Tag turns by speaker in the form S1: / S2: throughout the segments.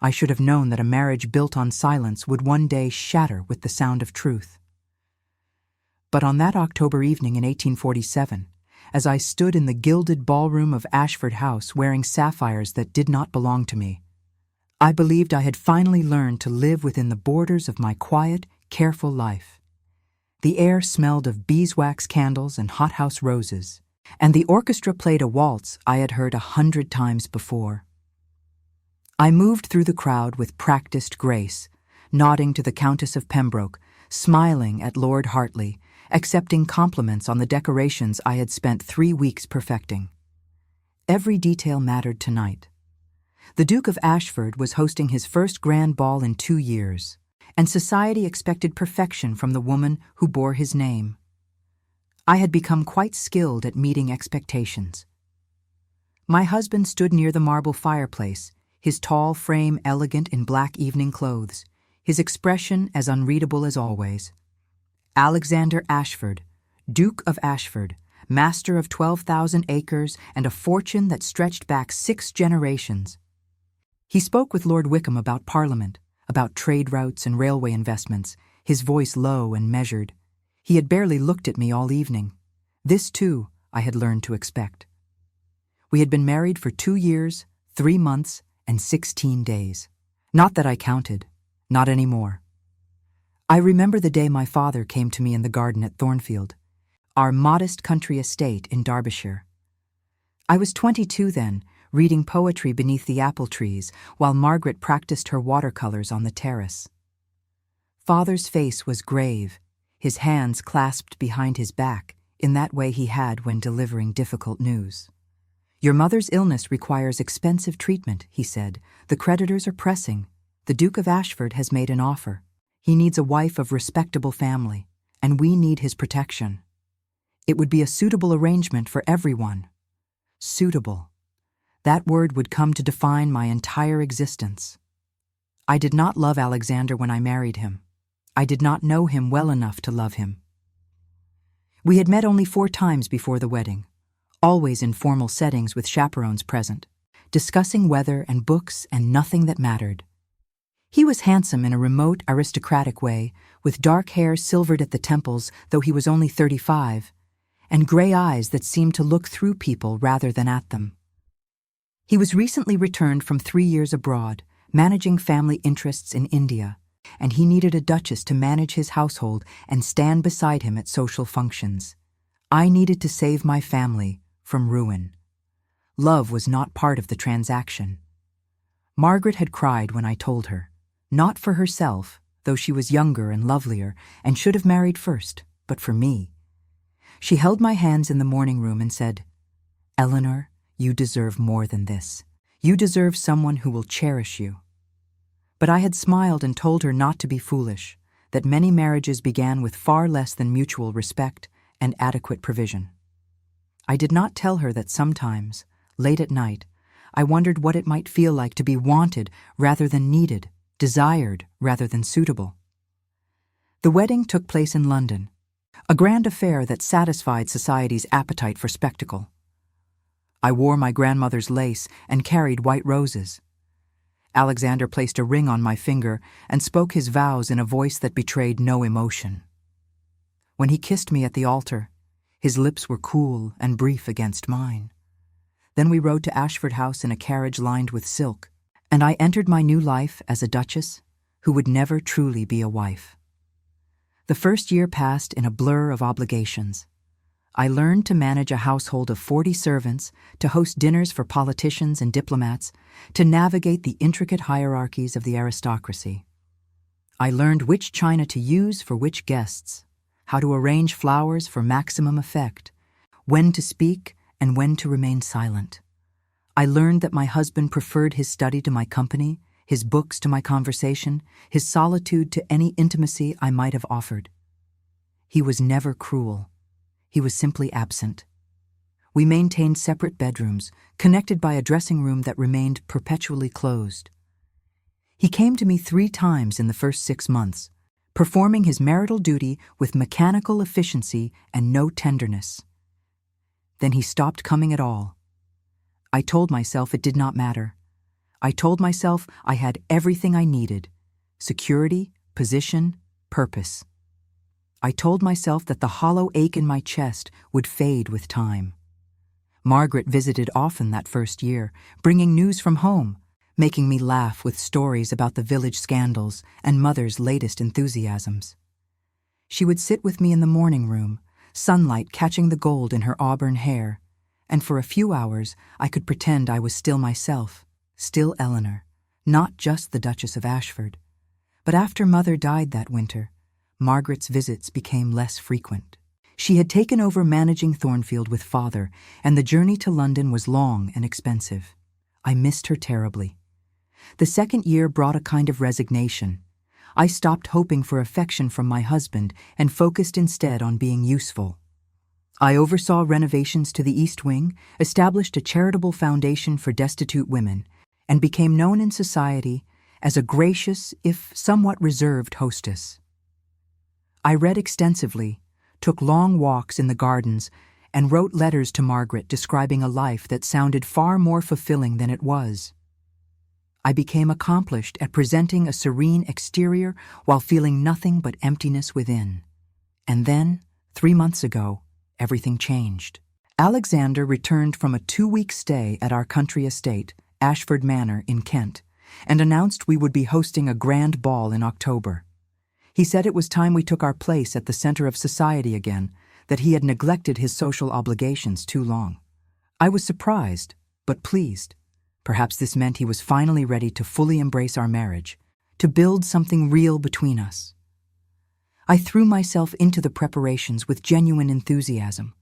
S1: I should have known that a marriage built on silence would one day shatter with the sound of truth. But on that October evening in 1847, as I stood in the gilded ballroom of Ashford House wearing sapphires that did not belong to me, I believed I had finally learned to live within the borders of my quiet, careful life. The air smelled of beeswax candles and hothouse roses, and the orchestra played a waltz I had heard 100 times before. I moved through the crowd with practiced grace, nodding to the Countess of Pembroke, smiling at Lord Hartley, accepting compliments on the decorations I had spent 3 weeks perfecting. Every detail mattered tonight. The Duke of Ashford was hosting his first grand ball in 2 years, and society expected perfection from the woman who bore his name. I had become quite skilled at meeting expectations. My husband stood near the marble fireplace, his tall frame elegant in black evening clothes, his expression as unreadable as always. Alexander Ashford, Duke of Ashford, master of 12,000 acres and a fortune that stretched back 6 generations. He spoke with Lord Wickham about Parliament, about trade routes and railway investments, his voice low and measured. He had barely looked at me all evening. This, too, I had learned to expect. We had been married for 2 years, 3 months, and 16 days. Not that I counted, not anymore. I remember the day my father came to me in the garden at Thornfield, our modest country estate in Derbyshire. I was 22 then, reading poetry beneath the apple trees while Margaret practiced her watercolors on the terrace. Father's face was grave, his hands clasped behind his back, in that way he had when delivering difficult news. "Your mother's illness requires expensive treatment," he said. "The creditors are pressing. The Duke of Ashford has made an offer. He needs a wife of respectable family, and we need his protection. It would be a suitable arrangement for everyone." Suitable. That word would come to define my entire existence. I did not love Alexander when I married him. I did not know him well enough to love him. We had met only 4 times before the wedding, always in formal settings with chaperones present, discussing weather and books and nothing that mattered. He was handsome in a remote, aristocratic way, with dark hair silvered at the temples, though he was only 35, and gray eyes that seemed to look through people rather than at them. He was recently returned from 3 years abroad, managing family interests in India, and he needed a duchess to manage his household and stand beside him at social functions. I needed to save my family from ruin. Love was not part of the transaction. Margaret had cried when I told her, not for herself, though she was younger and lovelier and should have married first, but for me. She held my hands in the morning room and said, "Eleanor, you deserve more than this. You deserve someone who will cherish you." But I had smiled and told her not to be foolish, that many marriages began with far less than mutual respect and adequate provision. I did not tell her that sometimes, late at night, I wondered what it might feel like to be wanted rather than needed, desired rather than suitable. The wedding took place in London, a grand affair that satisfied society's appetite for spectacle. I wore my grandmother's lace and carried white roses. Alexander placed a ring on my finger and spoke his vows in a voice that betrayed no emotion. When he kissed me at the altar, his lips were cool and brief against mine. Then we rode to Ashford House in a carriage lined with silk, and I entered my new life as a duchess who would never truly be a wife. The first year passed in a blur of obligations. I learned to manage a household of 40 servants, to host dinners for politicians and diplomats, to navigate the intricate hierarchies of the aristocracy. I learned which china to use for which guests, how to arrange flowers for maximum effect, when to speak and when to remain silent. I learned that my husband preferred his study to my company, his books to my conversation, his solitude to any intimacy I might have offered. He was never cruel. He was simply absent. We maintained separate bedrooms, connected by a dressing room that remained perpetually closed. He came to me 3 times in the first 6 months, performing his marital duty with mechanical efficiency and no tenderness. Then he stopped coming at all. I told myself it did not matter. I told myself I had everything I needed: security, position, purpose. I told myself that the hollow ache in my chest would fade with time. Margaret visited often that first year, bringing news from home, making me laugh with stories about the village scandals and Mother's latest enthusiasms. She would sit with me in the morning room, sunlight catching the gold in her auburn hair, and for a few hours I could pretend I was still myself, still Eleanor, not just the Duchess of Ashford. But after Mother died that winter, Margaret's visits became less frequent. She had taken over managing Thornfield with Father, and the journey to London was long and expensive. I missed her terribly. The second year brought a kind of resignation. I stopped hoping for affection from my husband and focused instead on being useful. I oversaw renovations to the East Wing, established a charitable foundation for destitute women, and became known in society as a gracious, if somewhat reserved, hostess. I read extensively, took long walks in the gardens, and wrote letters to Margaret describing a life that sounded far more fulfilling than it was. I became accomplished at presenting a serene exterior while feeling nothing but emptiness within. And then, 3 months ago, everything changed. Alexander returned from a 2-week stay at our country estate, Ashford Manor in Kent, and announced we would be hosting a grand ball in October. He said it was time we took our place at the center of society again, that he had neglected his social obligations too long. I was surprised, but pleased. Perhaps this meant he was finally ready to fully embrace our marriage, to build something real between us. I threw myself into the preparations with genuine enthusiasm,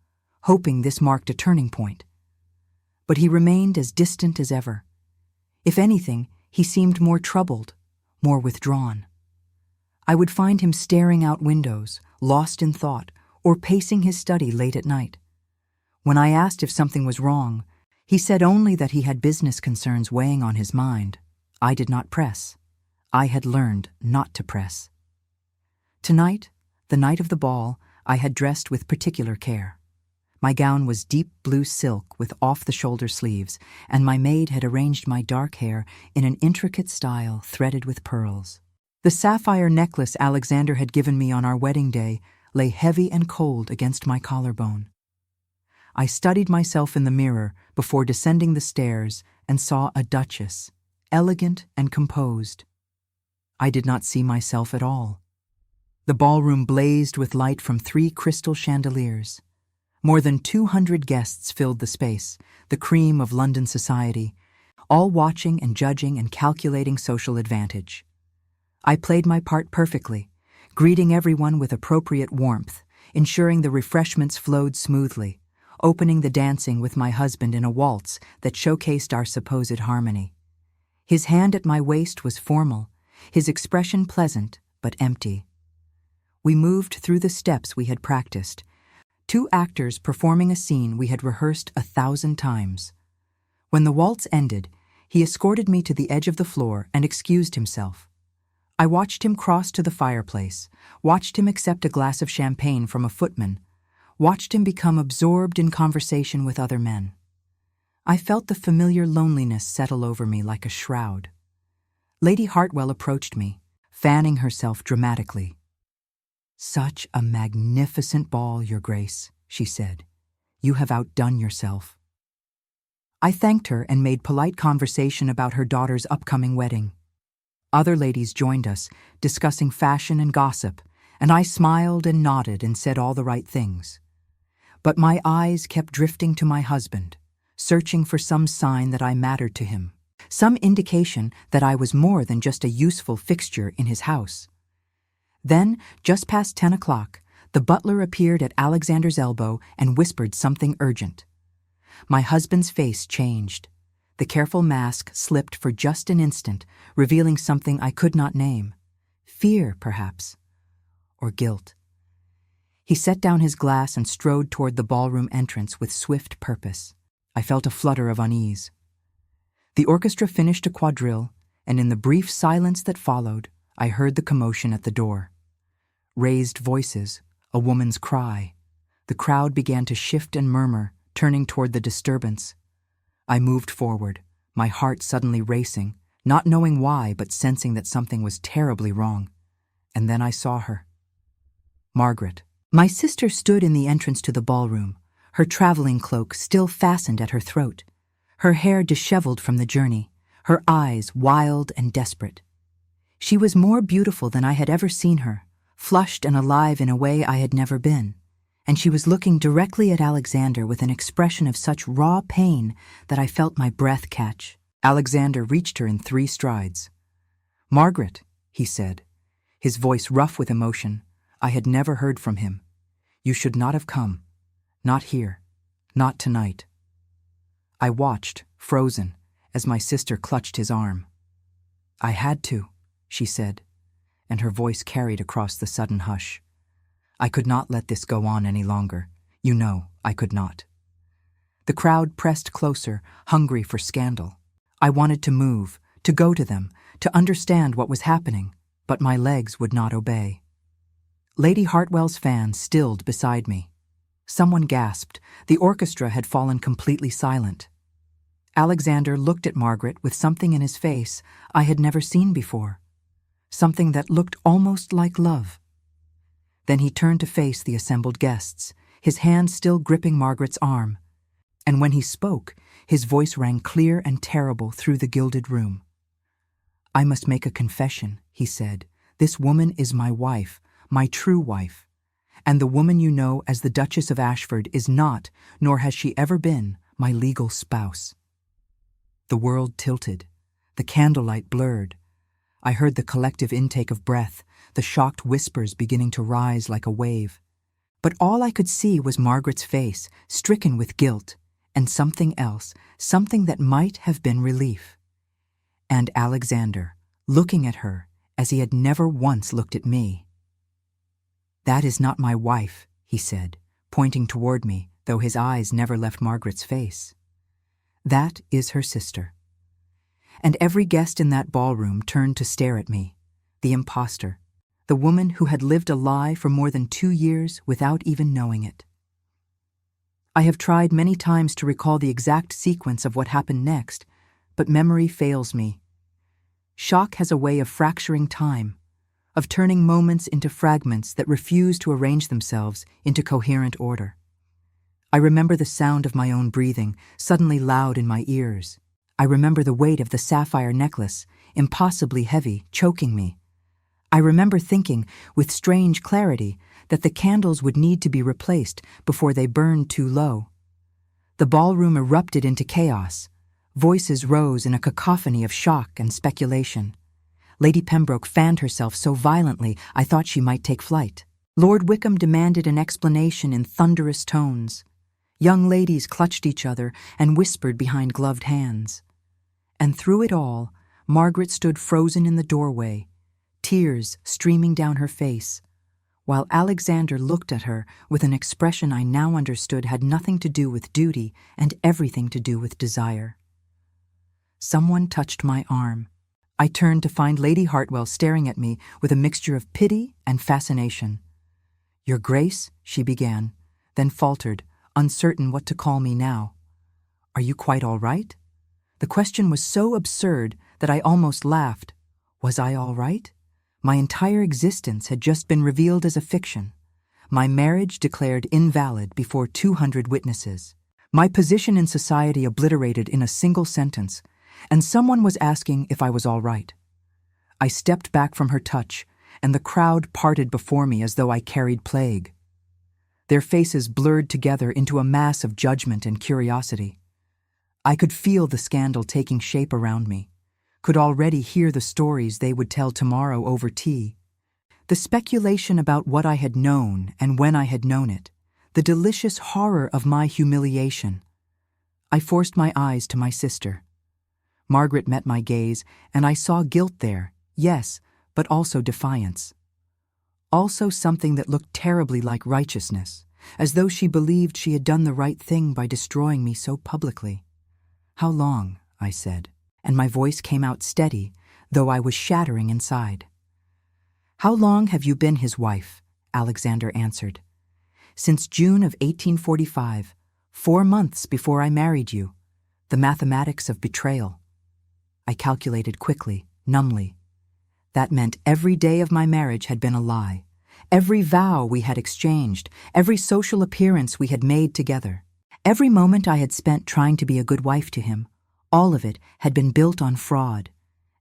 S1: hoping this marked a turning point. But he remained as distant as ever. If anything, he seemed more troubled, more withdrawn. I would find him staring out windows, lost in thought, or pacing his study late at night. When I asked if something was wrong, he said only that he had business concerns weighing on his mind. I did not press. I had learned not to press. Tonight, the night of the ball, I had dressed with particular care. My gown was deep blue silk with off-the-shoulder sleeves, and my maid had arranged my dark hair in an intricate style threaded with pearls. The sapphire necklace Alexander had given me on our wedding day lay heavy and cold against my collarbone. I studied myself in the mirror before descending the stairs and saw a duchess, elegant and composed. I did not see myself at all. The ballroom blazed with light from 3 crystal chandeliers. More than 200 guests filled the space, the cream of London society, all watching and judging and calculating social advantage. I played my part perfectly, greeting everyone with appropriate warmth, ensuring the refreshments flowed smoothly, opening the dancing with my husband in a waltz that showcased our supposed harmony. His hand at my waist was formal, his expression pleasant but empty. We moved through the steps we had practiced, 2 actors performing a scene we had rehearsed 1,000 times. When the waltz ended, he escorted me to the edge of the floor and excused himself. I watched him cross to the fireplace, watched him accept a glass of champagne from a footman, watched him become absorbed in conversation with other men. I felt the familiar loneliness settle over me like a shroud. Lady Hartwell approached me, fanning herself dramatically. "Such a magnificent ball, Your Grace," she said. "You have outdone yourself." I thanked her and made polite conversation about her daughter's upcoming wedding. Other ladies joined us, discussing fashion and gossip, and I smiled and nodded and said all the right things. But my eyes kept drifting to my husband, searching for some sign that I mattered to him, some indication that I was more than just a useful fixture in his house. Then, just past 10 o'clock, the butler appeared at Alexander's elbow and whispered something urgent. My husband's face changed. The careful mask slipped for just an instant, revealing something I could not name. Fear, perhaps, or guilt. He set down his glass and strode toward the ballroom entrance with swift purpose. I felt a flutter of unease. The orchestra finished a quadrille, and in the brief silence that followed, I heard the commotion at the door. Raised voices, a woman's cry. The crowd began to shift and murmur, turning toward the disturbance. I moved forward, my heart suddenly racing, not knowing why but sensing that something was terribly wrong. And then I saw her. Margaret. My sister stood in the entrance to the ballroom, her traveling cloak still fastened at her throat, her hair disheveled from the journey, her eyes wild and desperate. She was more beautiful than I had ever seen her, flushed and alive in a way I had never been, and she was looking directly at Alexander with an expression of such raw pain that I felt my breath catch. Alexander reached her in 3 strides. "Margaret," he said, his voice rough with emotion. I had never heard from him. "You should not have come. Not here. Not tonight." I watched, frozen, as my sister clutched his arm. "I had to," she said, and her voice carried across the sudden hush. "I could not let this go on any longer. You know, I could not." The crowd pressed closer, hungry for scandal. I wanted to move, to go to them, to understand what was happening, but my legs would not obey. Lady Hartwell's fan stilled beside me. Someone gasped. The orchestra had fallen completely silent. Alexander looked at Margaret with something in his face I had never seen before, something that looked almost like love. Then he turned to face the assembled guests, his hand still gripping Margaret's arm, and when he spoke, his voice rang clear and terrible through the gilded room. "I must make a confession," he said. "This woman is my wife, my true wife, and the woman you know as the Duchess of Ashford is not, nor has she ever been, my legal spouse." The world tilted. The candlelight blurred. I heard the collective intake of breath, the shocked whispers beginning to rise like a wave. But all I could see was Margaret's face, stricken with guilt, and something else, something that might have been relief. And Alexander, looking at her as he had never once looked at me. "That is not my wife," he said, pointing toward me, though his eyes never left Margaret's face. "That is her sister." And every guest in that ballroom turned to stare at me, the imposter, the woman who had lived a lie for more than 2 years without even knowing it. I have tried many times to recall the exact sequence of what happened next, but memory fails me. Shock has a way of fracturing time, of turning moments into fragments that refuse to arrange themselves into coherent order. I remember the sound of my own breathing, suddenly loud in my ears. I remember the weight of the sapphire necklace, impossibly heavy, choking me. I remember thinking, with strange clarity, that the candles would need to be replaced before they burned too low. The ballroom erupted into chaos. Voices rose in a cacophony of shock and speculation. Lady Pembroke fanned herself so violently I thought she might take flight. Lord Wickham demanded an explanation in thunderous tones. Young ladies clutched each other and whispered behind gloved hands. And through it all, Margaret stood frozen in the doorway, tears streaming down her face, while Alexander looked at her with an expression I now understood had nothing to do with duty and everything to do with desire. Someone touched my arm. I turned to find Lady Hartwell staring at me with a mixture of pity and fascination. "Your Grace," she began, then faltered, uncertain what to call me now. "Are you quite all right?" The question was so absurd that I almost laughed. Was I all right? My entire existence had just been revealed as a fiction. My marriage declared invalid before 200 witnesses. My position in society obliterated in a single sentence, and someone was asking if I was all right. I stepped back from her touch, and the crowd parted before me as though I carried plague. Their faces blurred together into a mass of judgment and curiosity. I could feel the scandal taking shape around me, could already hear the stories they would tell tomorrow over tea. The speculation about what I had known and when I had known it, the delicious horror of my humiliation. I forced my eyes to my sister. Margaret met my gaze, and I saw guilt there, yes, but also defiance. Also something that looked terribly like righteousness, as though she believed she had done the right thing by destroying me so publicly. "How long?" I said, and my voice came out steady, though I was shattering inside. "How long have you been his wife?" Alexander answered. "Since June of 1845, 4 months before I married you. The mathematics of betrayal. I calculated quickly, numbly. That meant every day of my marriage had been a lie. Every vow we had exchanged, every social appearance we had made together, every moment I had spent trying to be a good wife to him, all of it had been built on fraud.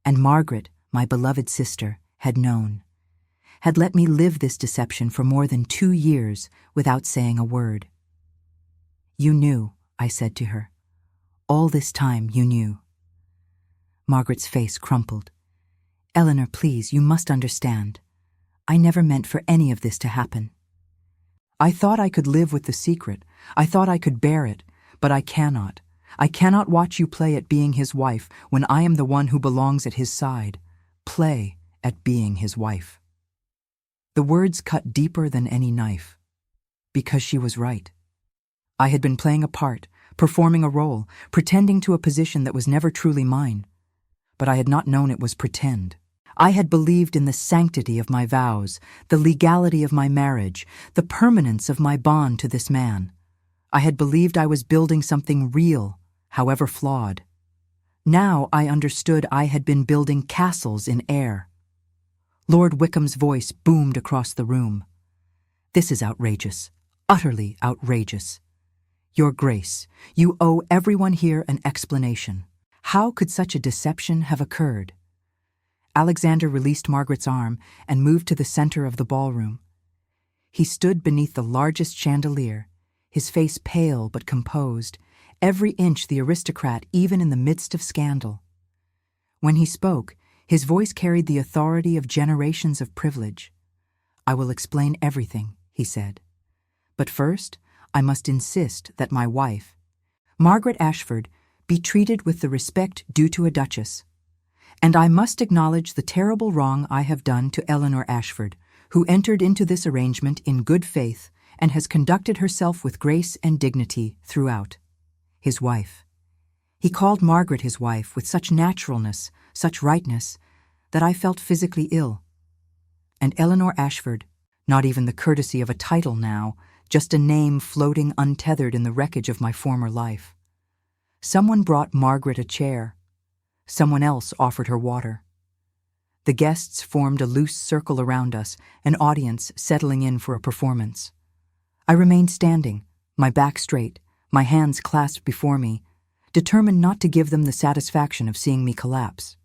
S1: And Margaret, my beloved sister, had known, had let me live this deception for more than 2 years without saying a word. "You knew," I said to her. "All this time you knew." Margaret's face crumpled. "Eleanor, please, you must understand. I never meant for any of this to happen. I thought I could live with the secret. I thought I could bear it, but I cannot. I cannot watch you play at being his wife when I am the one who belongs at his side. Play at being his wife." The words cut deeper than any knife. Because she was right. I had been playing a part, performing a role, pretending to a position that was never truly mine. But I had not known it was pretend. I had believed in the sanctity of my vows, the legality of my marriage, the permanence of my bond to this man. I had believed I was building something real, however flawed. Now I understood I had been building castles in air. Lord Wickham's voice boomed across the room. "This is outrageous, utterly outrageous. Your Grace, you owe everyone here an explanation. How could such a deception have occurred?" Alexander released Margaret's arm and moved to the center of the ballroom. He stood beneath the largest chandelier, his face pale but composed, every inch the aristocrat even in the midst of scandal. When he spoke, his voice carried the authority of generations of privilege. "I will explain everything," he said. "But first, I must insist that my wife, Margaret Ashford, be treated with the respect due to a duchess. And I must acknowledge the terrible wrong I have done to Eleanor Ashford, who entered into this arrangement in good faith and has conducted herself with grace and dignity throughout." His wife. He called Margaret his wife with such naturalness, such rightness, that I felt physically ill. And Eleanor Ashford, not even the courtesy of a title now, just a name floating untethered in the wreckage of my former life. Someone brought Margaret a chair. Someone else offered her water. The guests formed a loose circle around us, an audience settling in for a performance. I remained standing, my back straight, my hands clasped before me, determined not to give them the satisfaction of seeing me collapse.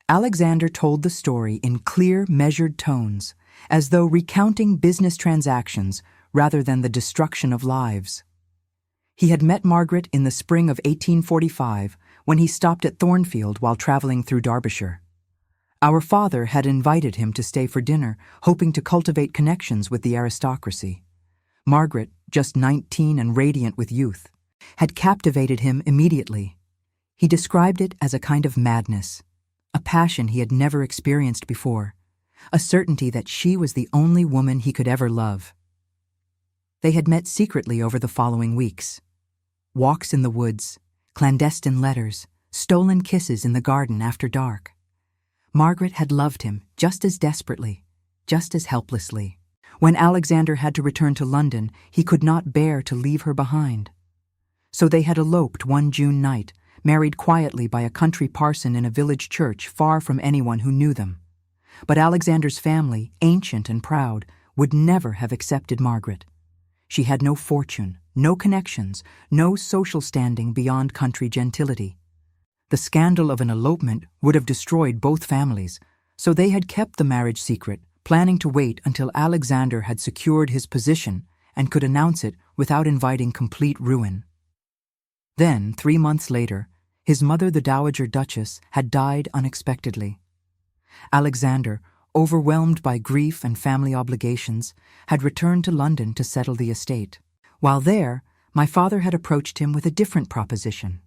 S1: Alexander told the story in clear, measured tones, as though recounting business transactions rather than the destruction of lives. He had met Margaret in the spring of 1845 when he stopped at Thornfield while traveling through Derbyshire. Our father had invited him to stay for dinner, hoping to cultivate connections with the aristocracy. Margaret, just 19 and radiant with youth, had captivated him immediately. He described it as a kind of madness, a passion he had never experienced before, a certainty that she was the only woman he could ever love. They had met secretly over the following weeks. Walks in the woods, clandestine letters, stolen kisses in the garden after dark. Margaret had loved him just as desperately, just as helplessly. When Alexander had to return to London, he could not bear to leave her behind. So they had eloped one June night, married quietly by a country parson in a village church far from anyone who knew them. But Alexander's family, ancient and proud, would never have accepted Margaret. She had no fortune, no connections, no social standing beyond country gentility. The scandal of an elopement would have destroyed both families, so they had kept the marriage secret, planning to wait until Alexander had secured his position and could announce it without inviting complete ruin. Then, 3 months later, his mother, the Dowager Duchess, had died unexpectedly. Alexander, overwhelmed by grief and family obligations, had returned to London to settle the estate. While there, my father had approached him with a different proposition.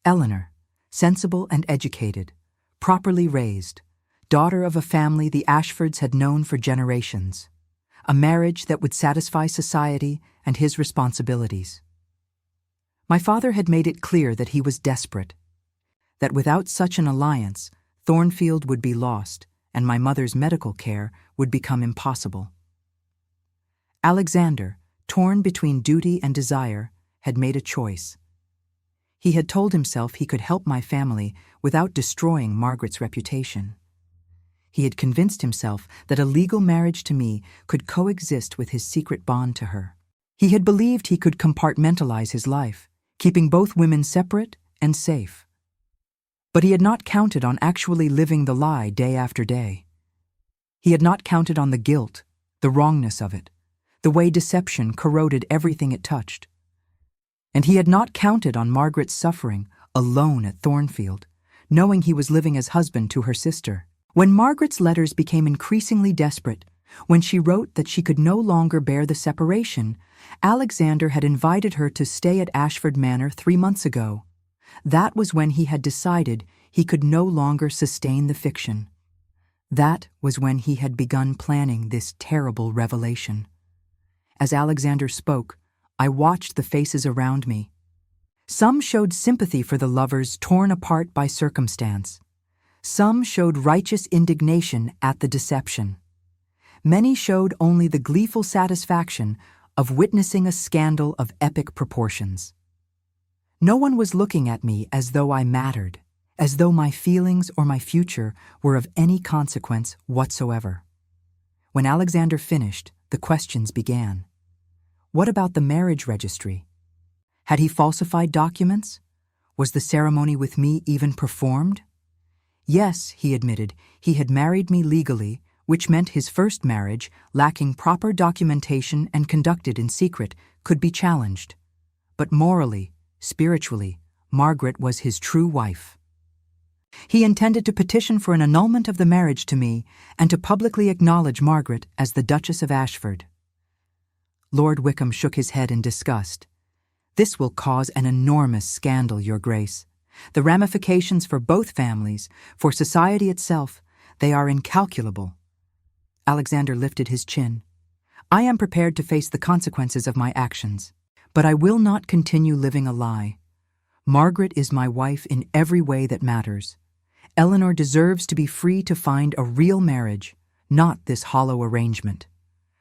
S1: Eleanor, sensible and educated, properly raised, daughter of a family the Ashfords had known for generations, a marriage that would satisfy society and his responsibilities. My father had made it clear that he was desperate, that without such an alliance, Thornfield would be lost and my mother's medical care would become impossible. Alexander, torn between duty and desire, had made a choice. He had told himself he could help my family without destroying Margaret's reputation. He had convinced himself that a legal marriage to me could coexist with his secret bond to her. He had believed he could compartmentalize his life, keeping both women separate and safe. But he had not counted on actually living the lie day after day. He had not counted on the guilt, the wrongness of it, the way deception corroded everything it touched. And he had not counted on Margaret's suffering alone at Thornfield, knowing he was living as husband to her sister. When Margaret's letters became increasingly desperate, when she wrote that she could no longer bear the separation, Alexander had invited her to stay at Ashford Manor 3 months ago. That was when he had decided he could no longer sustain the fiction. That was when he had begun planning this terrible revelation. As Alexander spoke, I watched the faces around me. Some showed sympathy for the lovers torn apart by circumstance. Some showed righteous indignation at the deception. Many showed only the gleeful satisfaction of witnessing a scandal of epic proportions. No one was looking at me as though I mattered, as though my feelings or my future were of any consequence whatsoever. When Alexander finished, the questions began. What about the marriage registry? Had he falsified documents? Was the ceremony with me even performed? Yes, he admitted, he had married me legally, which meant his first marriage, lacking proper documentation and conducted in secret, could be challenged. But morally, spiritually, Margaret was his true wife. He intended to petition for an annulment of the marriage to me and to publicly acknowledge Margaret as the Duchess of Ashford. Lord Wickham shook his head in disgust. This will cause an enormous scandal, Your Grace. The ramifications for both families, for society itself, they are incalculable. Alexander lifted his chin. I am prepared to face the consequences of my actions, but I will not continue living a lie. Margaret is my wife in every way that matters. Eleanor deserves to be free to find a real marriage, not this hollow arrangement.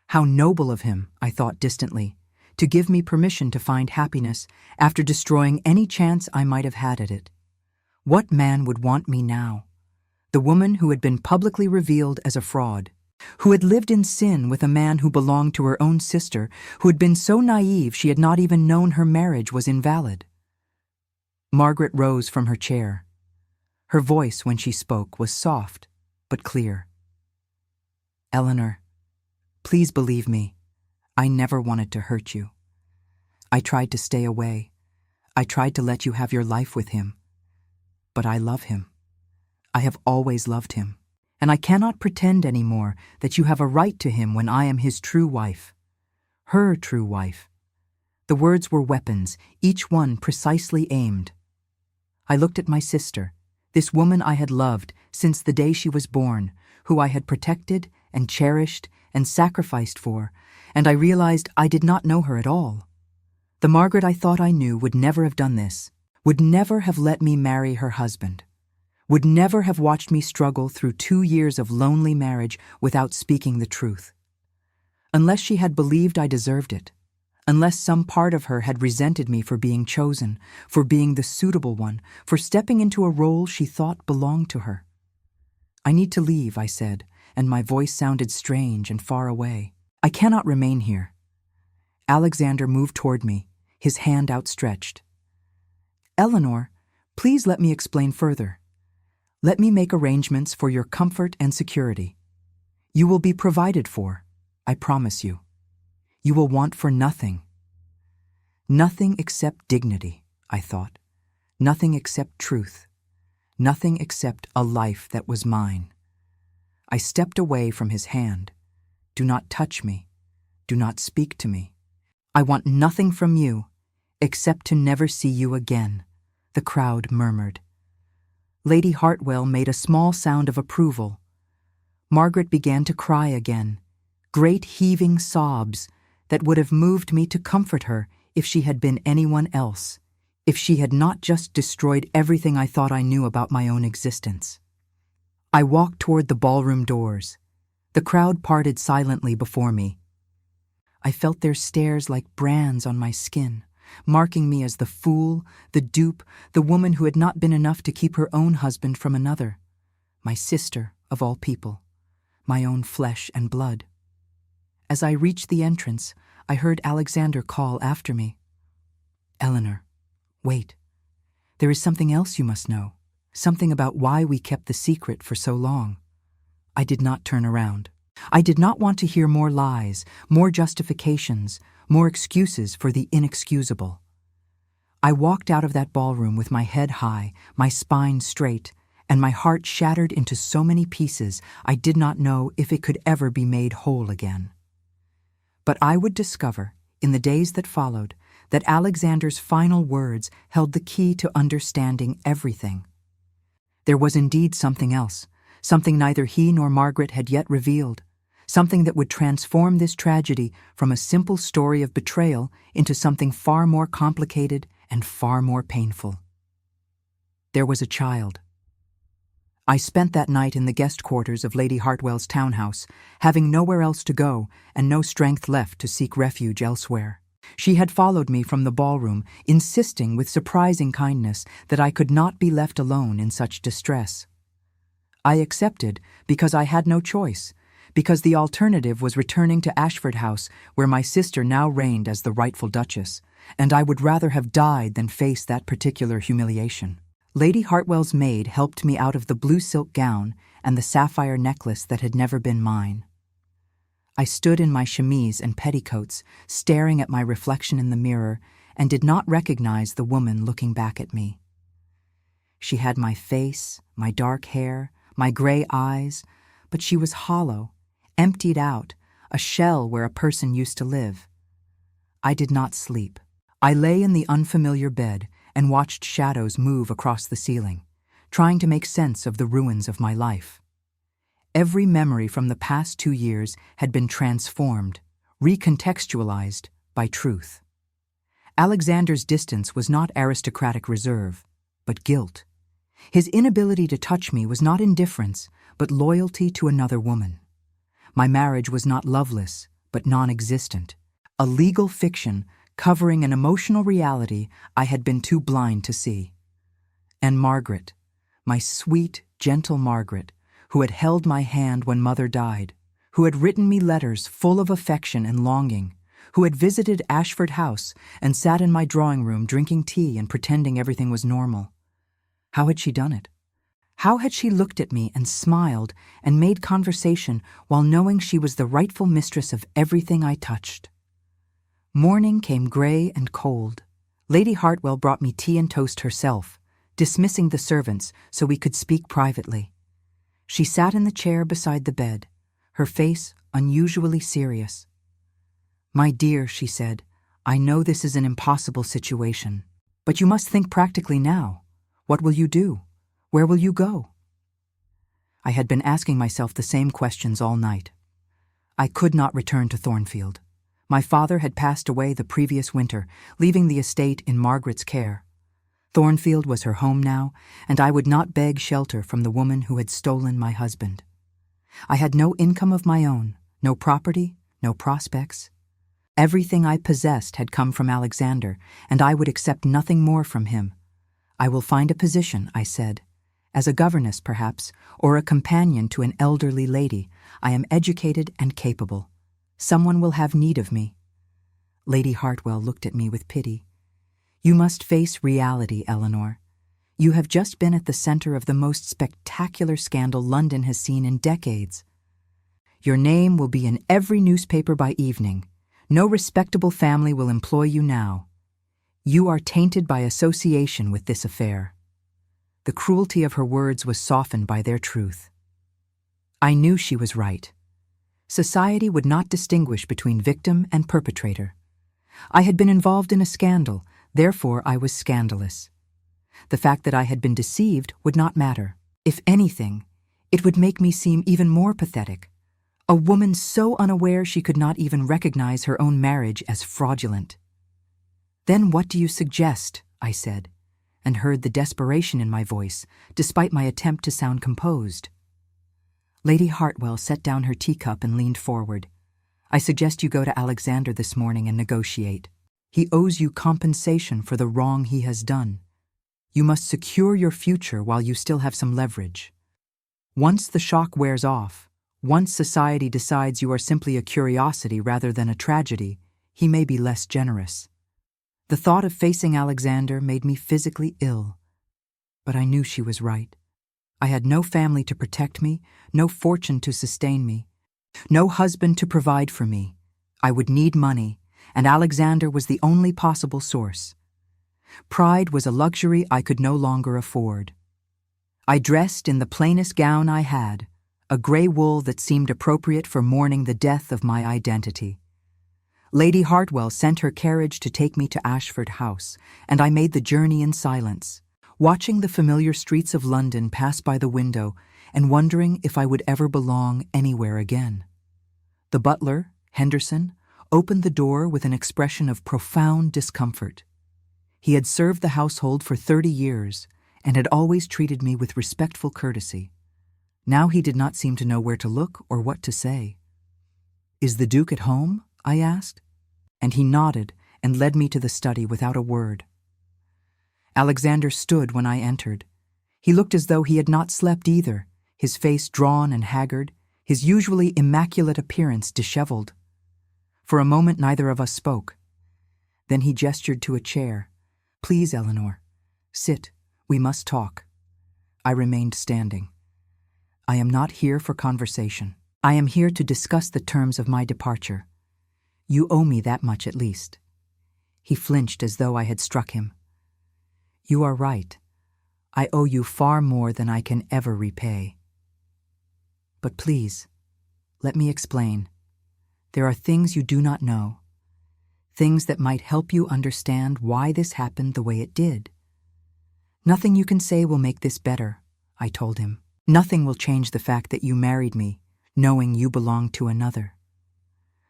S1: How noble of him, I thought distantly, to give me permission to find happiness after destroying any chance I might have had at it. What man would want me now? The woman who had been publicly revealed as a fraud, who had lived in sin with a man who belonged to her own sister, who had been so naive she had not even known her marriage was invalid. Margaret rose from her chair. Her voice, when she spoke, was soft but clear. Eleanor, please believe me. I never wanted to hurt you. I tried to stay away. I tried to let you have your life with him. But I love him. I have always loved him, and I cannot pretend anymore that you have a right to him when I am his true wife. Her true wife. The words were weapons, each one precisely aimed. I looked at my sister, this woman I had loved since the day she was born, who I had protected and cherished and sacrificed for, and I realized I did not know her at all. The Margaret I thought I knew would never have done this, would never have let me marry her husband, would never have watched me struggle through 2 years of lonely marriage without speaking the truth. Unless she had believed I deserved it, unless some part of her had resented me for being chosen, for being the suitable one, for stepping into a role she thought belonged to her. I need to leave, I said, and my voice sounded strange and far away. I cannot remain here. Alexander moved toward me, his hand outstretched. Eleanor, please let me explain further. Let me make arrangements for your comfort and security. You will be provided for, I promise you. You will want for nothing. Nothing except dignity, I thought. Nothing except truth. Nothing except a life that was mine. I stepped away from his hand. Do not touch me. Do not speak to me. I want nothing from you, except to never see you again, the crowd murmured. Lady Hartwell made a small sound of approval. Margaret began to cry again, great heaving sobs that would have moved me to comfort her if she had been anyone else, if she had not just destroyed everything I thought I knew about my own existence. I walked toward the ballroom doors. The crowd parted silently before me. I felt their stares like brands on my skin, marking me as the fool, the dupe, the woman who had not been enough to keep her own husband from another. My sister, of all people, my own flesh and blood. As I reached the entrance, I heard Alexander call after me. "Eleanor, wait. There is something else you must know, something about why we kept the secret for so long." I did not turn around. I did not want to hear more lies, more justifications, more excuses for the inexcusable. I walked out of that ballroom with my head high, my spine straight, and my heart shattered into so many pieces I did not know if it could ever be made whole again. But I would discover, in the days that followed, that Alexander's final words held the key to understanding everything. There was indeed something else, something neither he nor Margaret had yet revealed, something that would transform this tragedy from a simple story of betrayal into something far more complicated and far more painful. There was a child. I spent that night in the guest quarters of Lady Hartwell's townhouse, having nowhere else to go and no strength left to seek refuge elsewhere. She had followed me from the ballroom, insisting with surprising kindness that I could not be left alone in such distress. I accepted because I had no choice, because the alternative was returning to Ashford House, where my sister now reigned as the rightful duchess, and I would rather have died than face that particular humiliation. Lady Hartwell's maid helped me out of the blue silk gown and the sapphire necklace that had never been mine. I stood in my chemise and petticoats, staring at my reflection in the mirror, and did not recognize the woman looking back at me. She had my face, my dark hair, my gray eyes, but she was hollow, emptied out, a shell where a person used to live. I did not sleep. I lay in the unfamiliar bed and watched shadows move across the ceiling, trying to make sense of the ruins of my life. Every memory from the past 2 years had been transformed, recontextualized by truth. Alexander's distance was not aristocratic reserve, but guilt. His inability to touch me was not indifference, but loyalty to another woman. My marriage was not loveless, but non-existent, a legal fiction covering an emotional reality I had been too blind to see. And Margaret, my sweet, gentle Margaret, who had held my hand when Mother died, who had written me letters full of affection and longing, who had visited Ashford House and sat in my drawing room drinking tea and pretending everything was normal. How had she done it? How had she looked at me and smiled and made conversation while knowing she was the rightful mistress of everything I touched? Morning came gray and cold. Lady Hartwell brought me tea and toast herself, dismissing the servants so we could speak privately. She sat in the chair beside the bed, her face unusually serious. "My dear," she said, "I know this is an impossible situation, but you must think practically now. What will you do? Where will you go?" I had been asking myself the same questions all night. I could not return to Thornfield. My father had passed away the previous winter, leaving the estate in Margaret's care. Thornfield was her home now, and I would not beg shelter from the woman who had stolen my husband. I had no income of my own, no property, no prospects. Everything I possessed had come from Alexander, and I would accept nothing more from him. "I will find a position," I said. "As a governess, perhaps, or a companion to an elderly lady. I am educated and capable. Someone will have need of me." Lady Hartwell looked at me with pity. "You must face reality, Eleanor. You have just been at the center of the most spectacular scandal London has seen in decades. Your name will be in every newspaper by evening. No respectable family will employ you now. You are tainted by association with this affair." The cruelty of her words was softened by their truth. I knew she was right. Society would not distinguish between victim and perpetrator. I had been involved in a scandal, therefore I was scandalous. The fact that I had been deceived would not matter. If anything, it would make me seem even more pathetic. A woman so unaware she could not even recognize her own marriage as fraudulent. "Then what do you suggest?" I said, and heard the desperation in my voice, despite my attempt to sound composed. Lady Hartwell set down her teacup and leaned forward. "I suggest you go to Alexander this morning and negotiate." He owes you compensation for the wrong he has done. You must secure your future while you still have some leverage. Once the shock wears off, once society decides you are simply a curiosity rather than a tragedy, he may be less generous. The thought of facing Alexander made me physically ill. But I knew she was right. I had no family to protect me, no fortune to sustain me, no husband to provide for me. I would need money, and Alexander was the only possible source. Pride was a luxury I could no longer afford. I dressed in the plainest gown I had, a gray wool that seemed appropriate for mourning the death of my identity. Lady Hartwell sent her carriage to take me to Ashford House, and I made the journey in silence, watching the familiar streets of London pass by the window and wondering if I would ever belong anywhere again. The butler, Henderson, opened the door with an expression of profound discomfort. He had served the household for 30 years and had always treated me with respectful courtesy. Now he did not seem to know where to look or what to say. "Is the Duke at home?" I asked, and he nodded and led me to the study without a word. Alexander stood when I entered. He looked as though he had not slept either, his face drawn and haggard, his usually immaculate appearance disheveled. For a moment neither of us spoke. Then he gestured to a chair. "Please, Eleanor, sit. We must talk." I remained standing. "I am not here for conversation. I am here to discuss the terms of my departure. You owe me that much at least." He flinched as though I had struck him. "You are right. I owe you far more than I can ever repay. But please, let me explain. There are things you do not know, things that might help you understand why this happened the way it did. Nothing you can say will make this better," I told him. "Nothing will change the fact that you married me, knowing you belonged to another.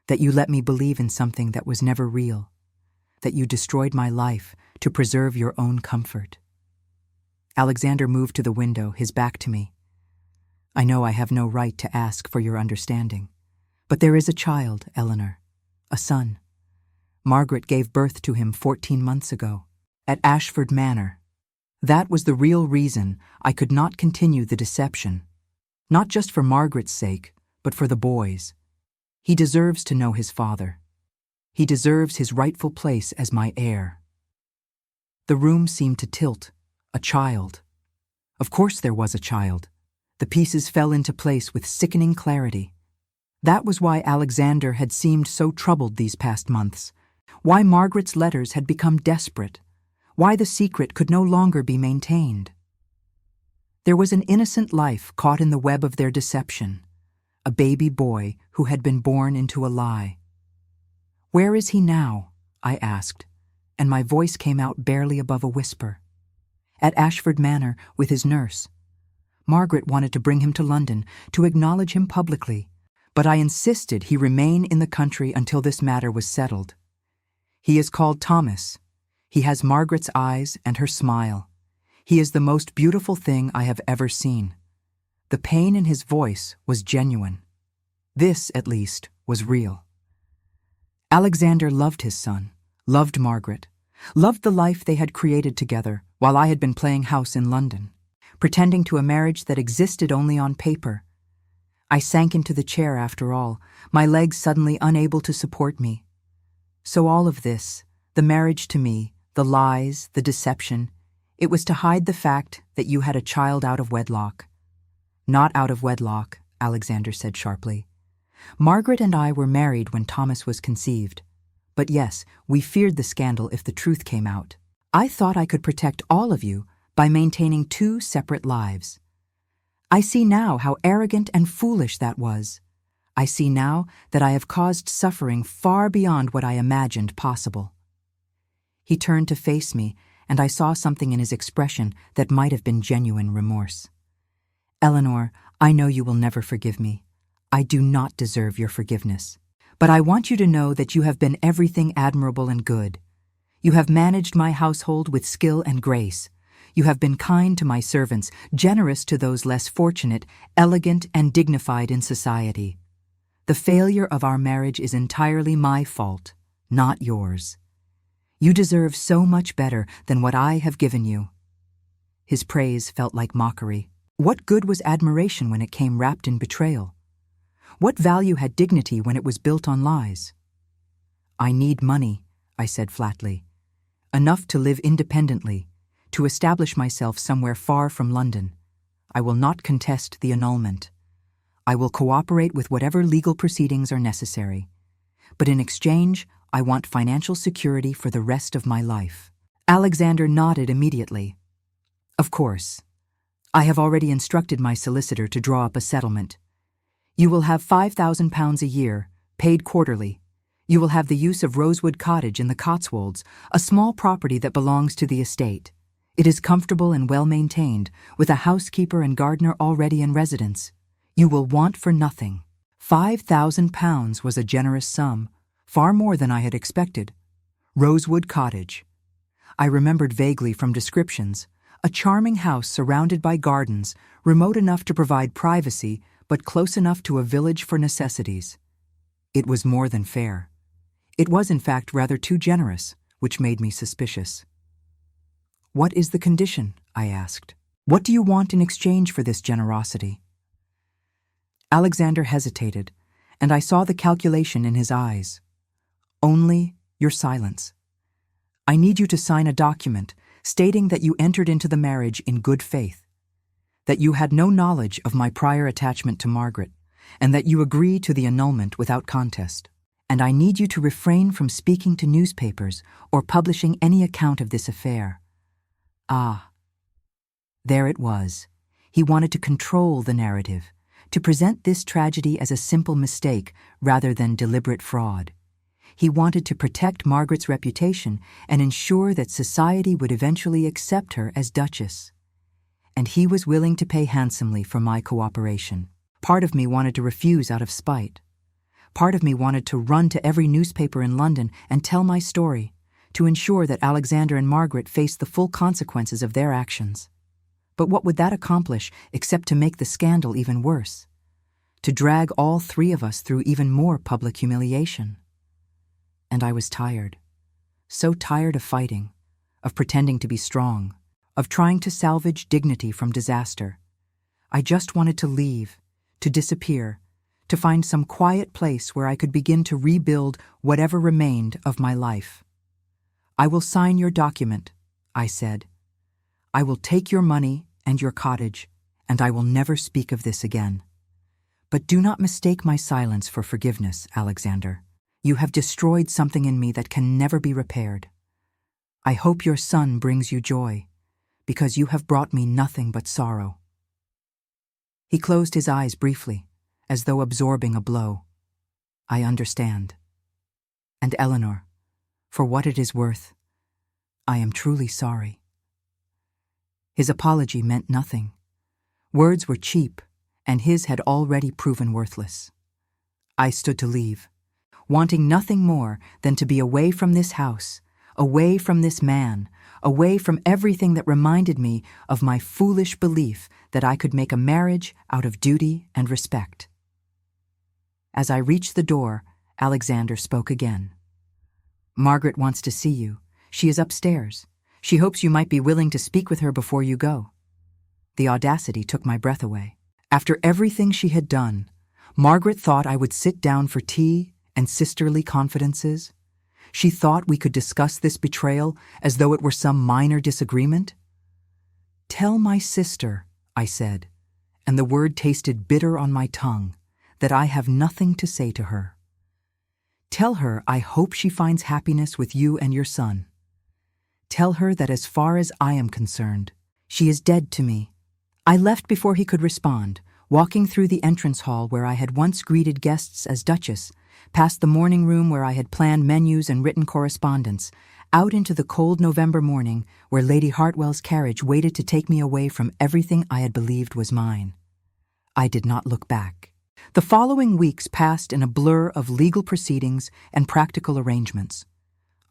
S1: That you let me believe in something that was never real. That you destroyed my life to preserve your own comfort." Alexander moved to the window, his back to me. "I know I have no right to ask for your understanding. But there is a child, Eleanor, a son. Margaret gave birth to him 14 months ago, at Ashford Manor. That was the real reason I could not continue the deception. Not just for Margaret's sake, but for the boy's. He deserves to know his father. He deserves his rightful place as my heir." The room seemed to tilt. A child. Of course there was a child. The pieces fell into place with sickening clarity. That was why Alexander had seemed so troubled these past months, why Margaret's letters had become desperate, why the secret could no longer be maintained. There was an innocent life caught in the web of their deception, a baby boy who had been born into a lie. "Where is he now?" I asked, and my voice came out barely above a whisper. "At Ashford Manor with his nurse. Margaret wanted to bring him to London to acknowledge him publicly, but I insisted he remain in the country until this matter was settled. He is called Thomas. He has Margaret's eyes and her smile. He is the most beautiful thing I have ever seen." The pain in his voice was genuine. This, at least, was real. Alexander loved his son, loved Margaret, loved the life they had created together while I had been playing house in London, pretending to a marriage that existed only on paper. I sank into the chair after all, my legs suddenly unable to support me. So all of this, the marriage to me, the lies, the deception, it was to hide the fact that you had a child out of wedlock. "Not out of wedlock," Alexander said sharply. "Margaret and I were married when Thomas was conceived. But yes, we feared the scandal if the truth came out. I thought I could protect all of you by maintaining 2 separate lives. I see now how arrogant and foolish that was. I see now that I have caused suffering far beyond what I imagined possible." He turned to face me, and I saw something in his expression that might have been genuine remorse. "Eleanor, I know you will never forgive me. I do not deserve your forgiveness. But I want you to know that you have been everything admirable and good. You have managed my household with skill and grace. You have been kind to my servants, generous to those less fortunate, elegant and dignified in society. The failure of our marriage is entirely my fault, not yours. You deserve so much better than what I have given you." His praise felt like mockery. What good was admiration when it came wrapped in betrayal? What value had dignity when it was built on lies? "I need money," I said flatly. "Enough to live independently, to establish myself somewhere far from London. I will not contest the annulment. I will cooperate with whatever legal proceedings are necessary. But in exchange, I want financial security for the rest of my life." Alexander nodded immediately. "Of course. I have already instructed my solicitor to draw up a settlement. You will have £5,000 a year, paid quarterly. You will have the use of Rosewood Cottage in the Cotswolds, a small property that belongs to the estate. It is comfortable and well maintained, with a housekeeper and gardener already in residence. You will want for nothing." £5,000 was a generous sum, far more than I had expected. Rosewood Cottage. I remembered vaguely from descriptions, a charming house surrounded by gardens, remote enough to provide privacy, but close enough to a village for necessities. It was more than fair. It was, in fact, rather too generous, which made me suspicious. "What is the condition?" I asked. "What do you want in exchange for this generosity?" Alexander hesitated, and I saw the calculation in his eyes. "Only your silence. I need you to sign a document stating that you entered into the marriage in good faith, that you had no knowledge of my prior attachment to Margaret, and that you agree to the annulment without contest. And I need you to refrain from speaking to newspapers or publishing any account of this affair." Ah, there it was. He wanted to control the narrative, to present this tragedy as a simple mistake rather than deliberate fraud. He wanted to protect Margaret's reputation and ensure that society would eventually accept her as Duchess. And he was willing to pay handsomely for my cooperation. Part of me wanted to refuse out of spite. Part of me wanted to run to every newspaper in London and tell my story, to ensure that Alexander and Margaret faced the full consequences of their actions. But what would that accomplish except to make the scandal even worse? To drag all three of us through even more public humiliation? And I was tired. So tired of fighting, of pretending to be strong, of trying to salvage dignity from disaster. I just wanted to leave, to disappear, to find some quiet place where I could begin to rebuild whatever remained of my life. "I will sign your document," I said. "I will take your money and your cottage, and I will never speak of this again. But do not mistake my silence for forgiveness, Alexander. You have destroyed something in me that can never be repaired. I hope your son brings you joy, because you have brought me nothing but sorrow." He closed his eyes briefly, as though absorbing a blow. "I understand. And Eleanor, for what it is worth, I am truly sorry." His apology meant nothing. Words were cheap, and his had already proven worthless. I stood to leave, wanting nothing more than to be away from this house, away from this man, away from everything that reminded me of my foolish belief that I could make a marriage out of duty and respect. As I reached the door, Alexander spoke again. "Margaret wants to see you. She is upstairs. She hopes you might be willing to speak with her before you go." The audacity took my breath away. After everything she had done, Margaret thought I would sit down for tea and sisterly confidences. She thought we could discuss this betrayal as though it were some minor disagreement. "Tell my sister," I said, and the word tasted bitter on my tongue, "that I have nothing to say to her. Tell her I hope she finds happiness with you and your son. Tell her that as far as I am concerned, she is dead to me." I left before he could respond, walking through the entrance hall where I had once greeted guests as Duchess, past the morning room where I had planned menus and written correspondence, out into the cold November morning where Lady Hartwell's carriage waited to take me away from everything I had believed was mine. I did not look back. The following weeks passed in a blur of legal proceedings and practical arrangements.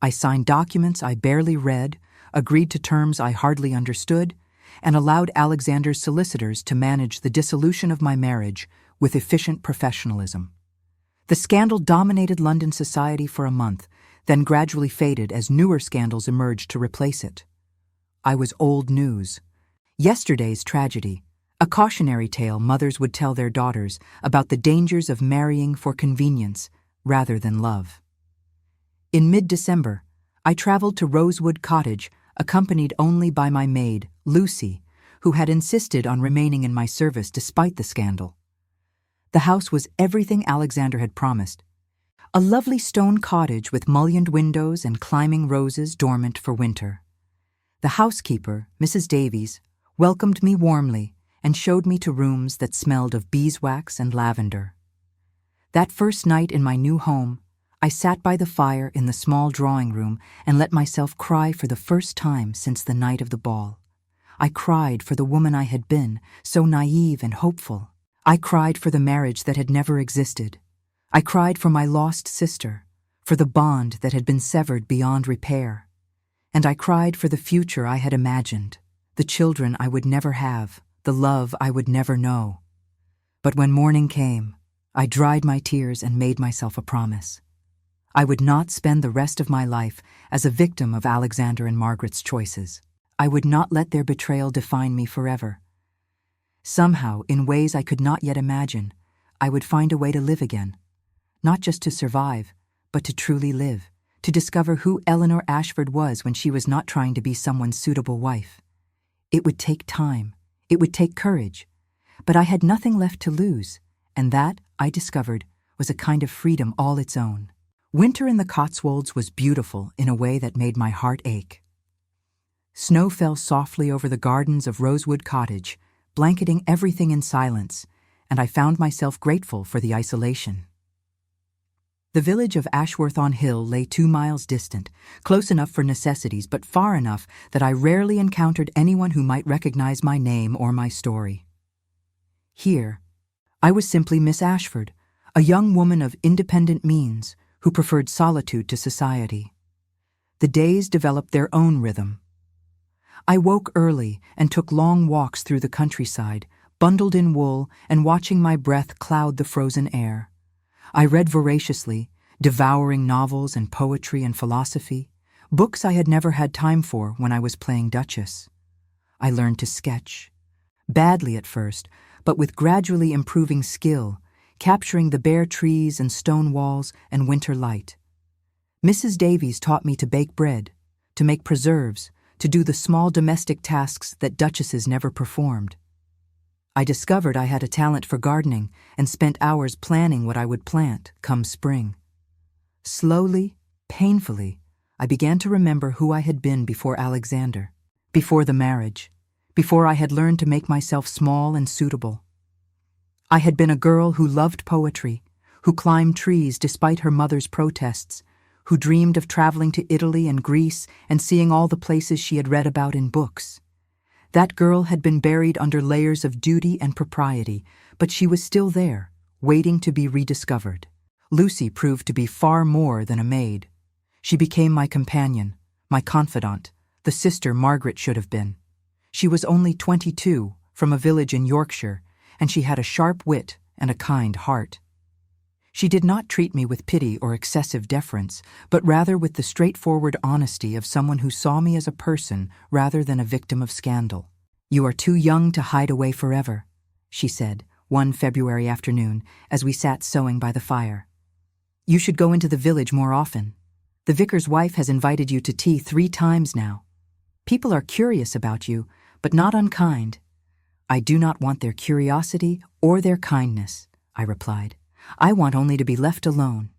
S1: I signed documents I barely read, agreed to terms I hardly understood, and allowed Alexander's solicitors to manage the dissolution of my marriage with efficient professionalism. The scandal dominated London society for a month, then gradually faded as newer scandals emerged to replace it. I was old news. Yesterday's tragedy, a cautionary tale mothers would tell their daughters about the dangers of marrying for convenience rather than love. In mid-December, I traveled to Rosewood Cottage, accompanied only by my maid, Lucy, who had insisted on remaining in my service despite the scandal. The house was everything Alexander had promised. A lovely stone cottage with mullioned windows and climbing roses dormant for winter. The housekeeper, Mrs. Davies, welcomed me warmly and showed me to rooms that smelled of beeswax and lavender. That first night in my new home, I sat by the fire in the small drawing room and let myself cry for the first time since the night of the ball. I cried for the woman I had been, so naive and hopeful. I cried for the marriage that had never existed. I cried for my lost sister, for the bond that had been severed beyond repair. And I cried for the future I had imagined, the children I would never have, the love I would never know. But when morning came, I dried my tears and made myself a promise. I would not spend the rest of my life as a victim of Alexander and Margaret's choices. I would not let their betrayal define me forever. Somehow, in ways I could not yet imagine, I would find a way to live again. Not just to survive, but to truly live. To discover who Eleanor Ashford was when she was not trying to be someone's suitable wife. It would take time. It would take courage. But I had nothing left to lose, and that, I discovered, was a kind of freedom all its own. Winter in the Cotswolds was beautiful in a way that made my heart ache. Snow fell softly over the gardens of Rosewood Cottage, blanketing everything in silence, and I found myself grateful for the isolation. The village of Ashworth-on-Hill lay 2 miles distant, close enough for necessities but far enough that I rarely encountered anyone who might recognize my name or my story. Here, I was simply Miss Ashford, a young woman of independent means who preferred solitude to society. The days developed their own rhythm. I woke early and took long walks through the countryside, bundled in wool and watching my breath cloud the frozen air. I read voraciously, devouring novels and poetry and philosophy, books I had never had time for when I was playing Duchess. I learned to sketch. Badly at first, but with gradually improving skill, capturing the bare trees and stone walls and winter light. Mrs. Davies taught me to bake bread, to make preserves, to do the small domestic tasks that duchesses never performed. I discovered I had a talent for gardening and spent hours planning what I would plant come spring. Slowly, painfully, I began to remember who I had been before Alexander, before the marriage, before I had learned to make myself small and suitable. I had been a girl who loved poetry, who climbed trees despite her mother's protests, who dreamed of traveling to Italy and Greece and seeing all the places she had read about in books. That girl had been buried under layers of duty and propriety, but she was still there, waiting to be rediscovered. Lucy proved to be far more than a maid. She became my companion, my confidant, the sister Margaret should have been. She was only 22, from a village in Yorkshire, and she had a sharp wit and a kind heart. She did not treat me with pity or excessive deference, but rather with the straightforward honesty of someone who saw me as a person rather than a victim of scandal. "You are too young to hide away forever," she said, one February afternoon, as we sat sewing by the fire. "You should go into the village more often. The vicar's wife has invited you to tea 3 times now. People are curious about you, but not unkind." "I do not want their curiosity or their kindness," I replied. "I want only to be left alone."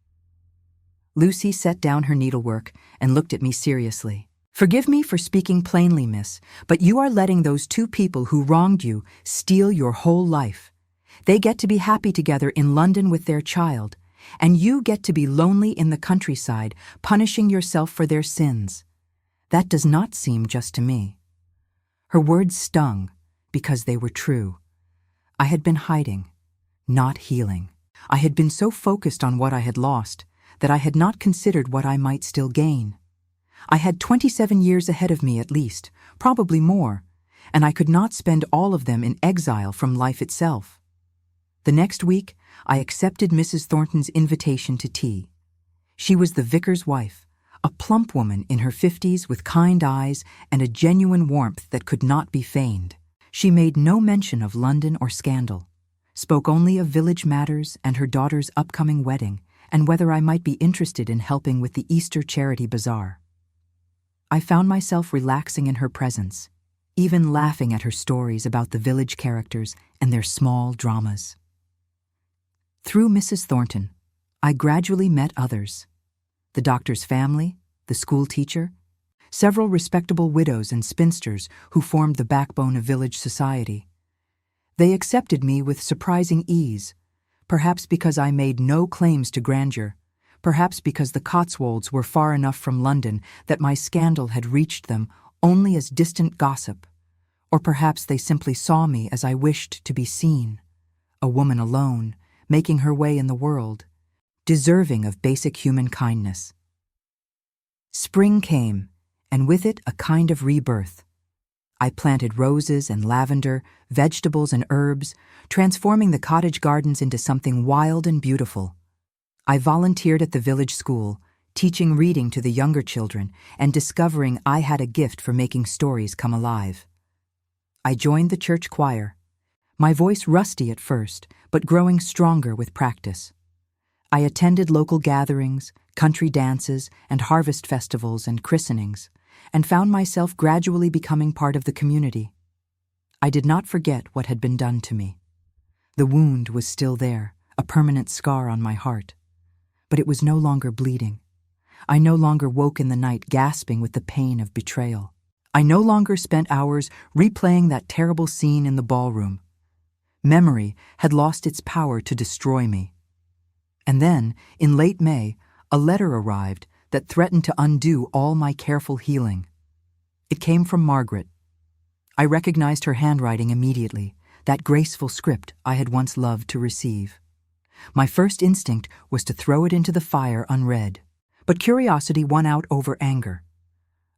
S1: Lucy set down her needlework and looked at me seriously. "Forgive me for speaking plainly, miss, but you are letting those 2 people who wronged you steal your whole life. They get to be happy together in London with their child, and you get to be lonely in the countryside, punishing yourself for their sins. That does not seem just to me." Her words stung because they were true. I had been hiding, not healing. I had been so focused on what I had lost that I had not considered what I might still gain. I had 27 years ahead of me at least, probably more, and I could not spend all of them in exile from life itself. The next week, I accepted Mrs. Thornton's invitation to tea. She was the vicar's wife, a plump woman in her 50s with kind eyes and a genuine warmth that could not be feigned. She made no mention of London or scandal, spoke only of village matters and her daughter's upcoming wedding, and whether I might be interested in helping with the Easter charity bazaar. I found myself relaxing in her presence, even laughing at her stories about the village characters and their small dramas. Through Mrs. Thornton, I gradually met others: the doctor's family, the school teacher, several respectable widows and spinsters who formed the backbone of village society. They accepted me with surprising ease, perhaps because I made no claims to grandeur, perhaps because the Cotswolds were far enough from London that my scandal had reached them only as distant gossip, or perhaps they simply saw me as I wished to be seen, a woman alone, making her way in the world, deserving of basic human kindness. Spring came, and with it a kind of rebirth. I planted roses and lavender, vegetables and herbs, transforming the cottage gardens into something wild and beautiful. I volunteered at the village school, teaching reading to the younger children and discovering I had a gift for making stories come alive. I joined the church choir, my voice rusty at first, but growing stronger with practice. I attended local gatherings, country dances, and harvest festivals and christenings, and found myself gradually becoming part of the community. I did not forget what had been done to me. The wound was still there, a permanent scar on my heart. But it was no longer bleeding. I no longer woke in the night gasping with the pain of betrayal. I no longer spent hours replaying that terrible scene in the ballroom. Memory had lost its power to destroy me. And then, in late May, a letter arrived that threatened to undo all my careful healing. It came from Margaret. I recognized her handwriting immediately, that graceful script I had once loved to receive. My first instinct was to throw it into the fire unread, but curiosity won out over anger.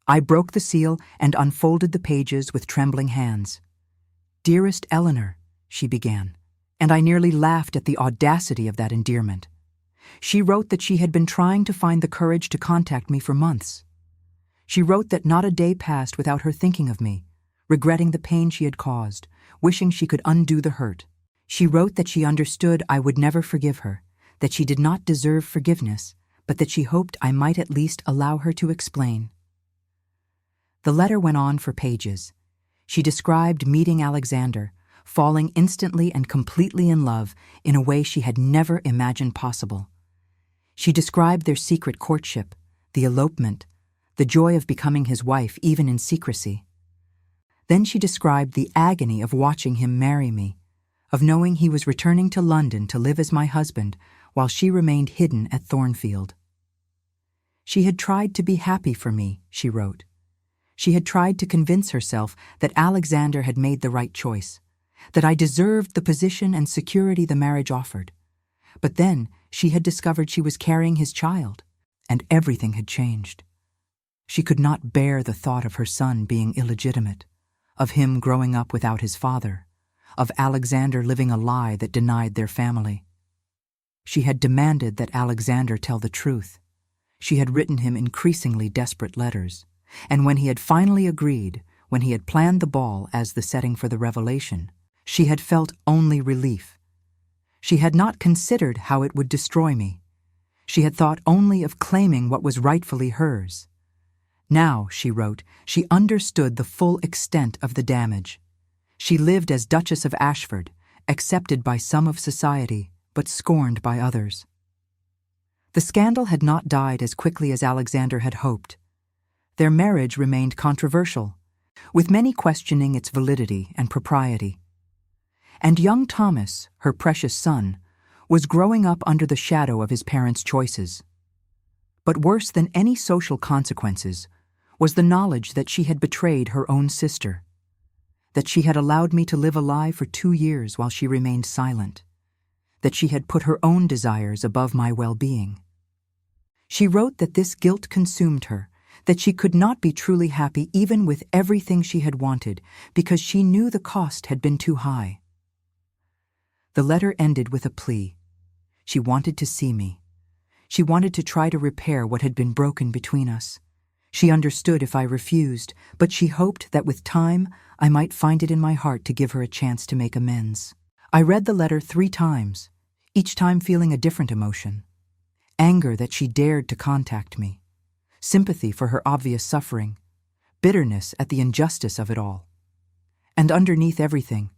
S1: I broke the seal and unfolded the pages with trembling hands. "Dearest Eleanor," she began, and I nearly laughed at the audacity of that endearment. She wrote that she had been trying to find the courage to contact me for months. She wrote that not a day passed without her thinking of me, regretting the pain she had caused, wishing she could undo the hurt. She wrote that she understood I would never forgive her, that she did not deserve forgiveness, but that she hoped I might at least allow her to explain. The letter went on for pages. She described meeting Alexander, falling instantly and completely in love in a way she had never imagined possible. She described their secret courtship, the elopement, the joy of becoming his wife even in secrecy. Then she described the agony of watching him marry me, of knowing he was returning to London to live as my husband while she remained hidden at Thornfield. She had tried to be happy for me, she wrote. She had tried to convince herself that Alexander had made the right choice, that I deserved the position and security the marriage offered. But then she had discovered she was carrying his child, and everything had changed. She could not bear the thought of her son being illegitimate, of him growing up without his father, of Alexander living a lie that denied their family. She had demanded that Alexander tell the truth. She had written him increasingly desperate letters, and when he had finally agreed, when he had planned the ball as the setting for the revelation, she had felt only relief. She had not considered how it would destroy me. She had thought only of claiming what was rightfully hers. Now, she wrote, she understood the full extent of the damage. She lived as Duchess of Ashford, accepted by some of society, but scorned by others. The scandal had not died as quickly as Alexander had hoped. Their marriage remained controversial, with many questioning its validity and propriety. And young Thomas, her precious son, was growing up under the shadow of his parents' choices. But worse than any social consequences was the knowledge that she had betrayed her own sister, that she had allowed me to live a lie for 2 years while she remained silent, that she had put her own desires above my well-being. She wrote that this guilt consumed her, that she could not be truly happy even with everything she had wanted because she knew the cost had been too high. The letter ended with a plea. She wanted to see me. She wanted to try to repair what had been broken between us. She understood if I refused, but she hoped that with time I might find it in my heart to give her a chance to make amends. I read the letter 3 times, each time feeling a different emotion. Anger that she dared to contact me, sympathy for her obvious suffering, bitterness at the injustice of it all. And underneath everything,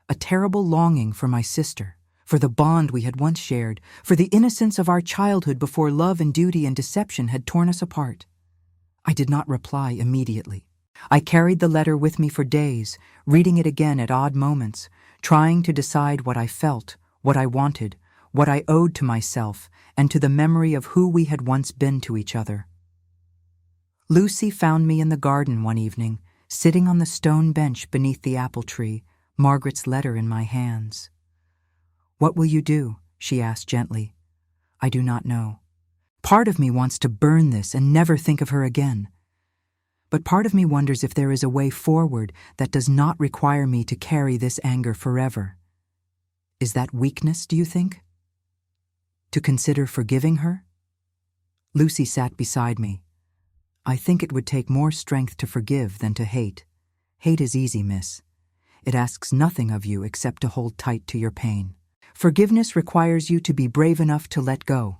S1: a terrible longing for my sister, for the bond we had once shared, for the innocence of our childhood before love and duty and deception had torn us apart. I did not reply immediately. I carried the letter with me for days, reading it again at odd moments, trying to decide what I felt, what I wanted, what I owed to myself, and to the memory of who we had once been to each other. Lucy found me in the garden one evening, sitting on the stone bench beneath the apple tree, Margaret's letter in my hands. "What will you do?" she asked gently. "I do not know. Part of me wants to burn this and never think of her again. But part of me wonders if there is a way forward that does not require me to carry this anger forever. Is that weakness, do you think? To consider forgiving her?" Lucy sat beside me. "I think it would take more strength to forgive than to hate. Hate is easy, miss. It asks nothing of you except to hold tight to your pain. Forgiveness requires you to be brave enough to let go."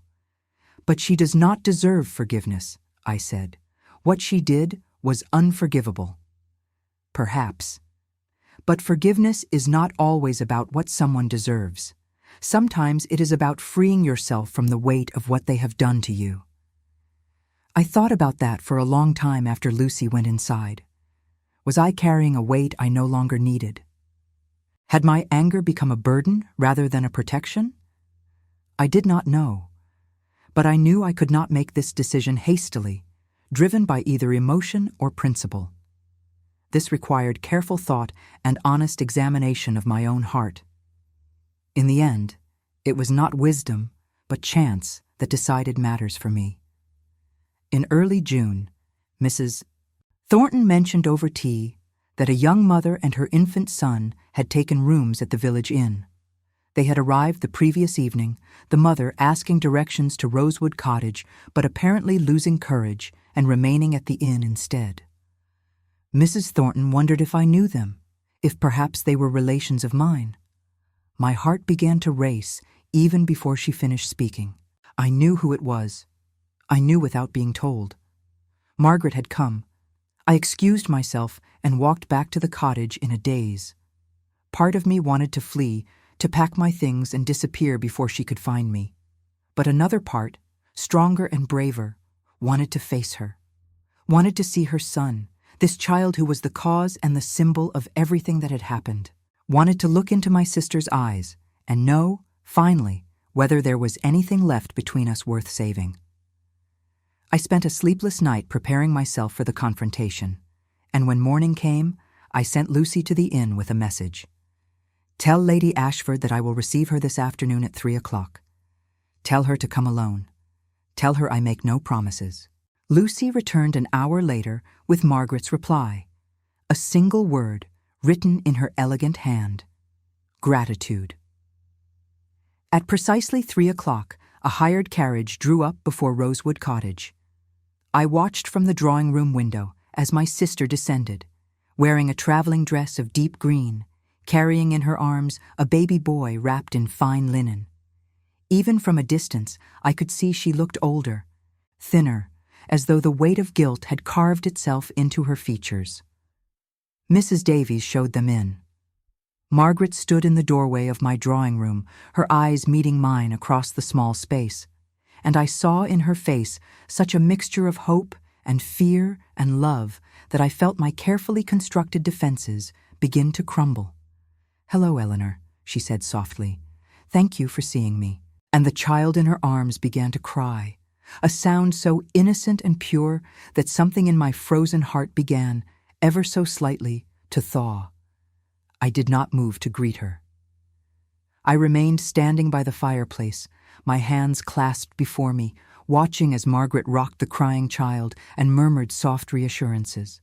S1: "But she does not deserve forgiveness," I said. "What she did was unforgivable." "Perhaps. But forgiveness is not always about what someone deserves. Sometimes it is about freeing yourself from the weight of what they have done to you." I thought about that for a long time after Lucy went inside. Was I carrying a weight I no longer needed? Had my anger become a burden rather than a protection? I did not know. But I knew I could not make this decision hastily, driven by either emotion or principle. This required careful thought and honest examination of my own heart. In the end, it was not wisdom, but chance that decided matters for me. In early June, Mrs. Thornton mentioned over tea that a young mother and her infant son had taken rooms at the village inn. They had arrived the previous evening, the mother asking directions to Rosewood Cottage, but apparently losing courage and remaining at the inn instead. Mrs. Thornton wondered if I knew them, if perhaps they were relations of mine. My heart began to race even before she finished speaking. I knew who it was. I knew without being told. Margaret had come. I excused myself and walked back to the cottage in a daze. Part of me wanted to flee, to pack my things and disappear before she could find me. But another part, stronger and braver, wanted to face her, wanted to see her son, this child who was the cause and the symbol of everything that had happened, wanted to look into my sister's eyes and know, finally, whether there was anything left between us worth saving. I spent a sleepless night preparing myself for the confrontation, and when morning came, I sent Lucy to the inn with a message. "Tell Lady Ashford that I will receive her this afternoon at 3 o'clock. Tell her to come alone. Tell her I make no promises." Lucy returned an hour later with Margaret's reply. A single word, written in her elegant hand: gratitude. At precisely 3 o'clock, a hired carriage drew up before Rosewood Cottage. I watched from the drawing-room window as my sister descended, wearing a traveling dress of deep green, carrying in her arms a baby boy wrapped in fine linen. Even from a distance, I could see she looked older, thinner, as though the weight of guilt had carved itself into her features. Mrs. Davies showed them in. Margaret stood in the doorway of my drawing room, her eyes meeting mine across the small space, and I saw in her face such a mixture of hope and fear and love that I felt my carefully constructed defenses begin to crumble. "Hello, Eleanor," she said softly. "Thank you for seeing me." And the child in her arms began to cry, a sound so innocent and pure that something in my frozen heart began, ever so slightly, to thaw. I did not move to greet her. I remained standing by the fireplace, my hands clasped before me, watching as Margaret rocked the crying child and murmured soft reassurances.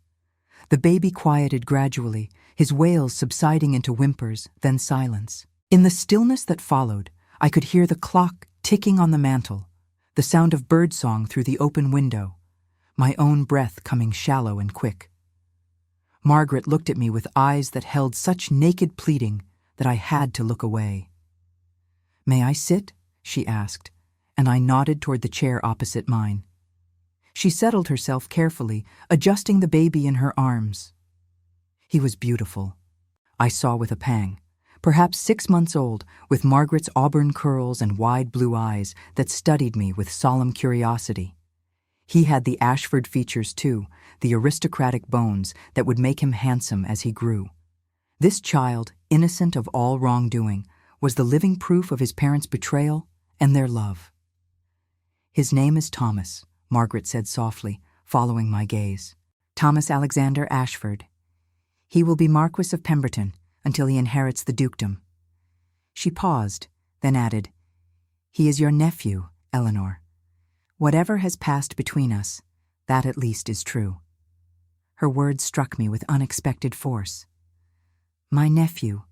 S1: The baby quieted gradually, his wails subsiding into whimpers, then silence. In the stillness that followed, I could hear the clock ticking on the mantel, the sound of birdsong through the open window, my own breath coming shallow and quick. Margaret looked at me with eyes that held such naked pleading that I had to look away. "May I sit?" she asked, and I nodded toward the chair opposite mine. She settled herself carefully, adjusting the baby in her arms. He was beautiful, I saw with a pang, perhaps 6 months old, with Margaret's auburn curls and wide blue eyes that studied me with solemn curiosity. He had the Ashford features too, the aristocratic bones that would make him handsome as he grew. This child, innocent of all wrongdoing, was the living proof of his parents' betrayal and their love. "His name is Thomas," Margaret said softly, following my gaze. "Thomas Alexander Ashford. He will be Marquis of Pemberton until he inherits the dukedom." She paused, then added, "He is your nephew, Eleanor. Whatever has passed between us, that at least is true." Her words struck me with unexpected force. My nephew,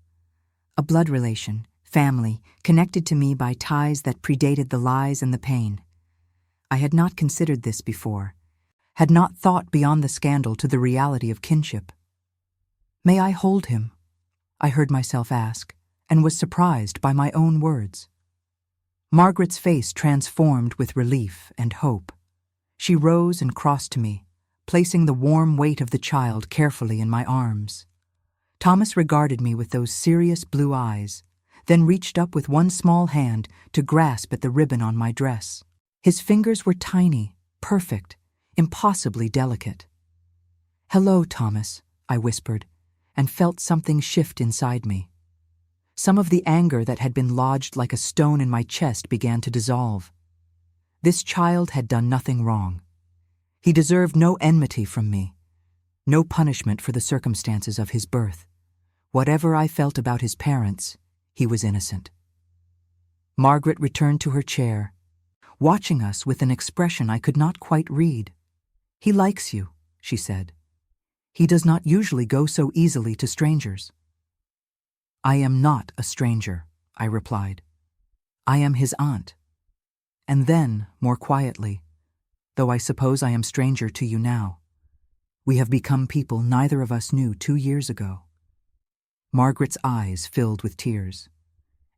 S1: a blood relation, family, connected to me by ties that predated the lies and the pain. I had not considered this before, had not thought beyond the scandal to the reality of kinship. "May I hold him?" I heard myself ask, and was surprised by my own words. Margaret's face transformed with relief and hope. She rose and crossed to me, placing the warm weight of the child carefully in my arms. Thomas regarded me with those serious blue eyes, then reached up with one small hand to grasp at the ribbon on my dress. His fingers were tiny, perfect, impossibly delicate. "Hello, Thomas," I whispered, and felt something shift inside me. Some of the anger that had been lodged like a stone in my chest began to dissolve. This child had done nothing wrong. He deserved no enmity from me, no punishment for the circumstances of his birth. Whatever I felt about his parents, he was innocent. Margaret returned to her chair, watching us with an expression I could not quite read. "He likes you," she said. "He does not usually go so easily to strangers." "I am not a stranger," I replied. "I am his aunt." And then, more quietly, "Though I suppose I am stranger to you now. We have become people neither of us knew 2 years ago." Margaret's eyes filled with tears.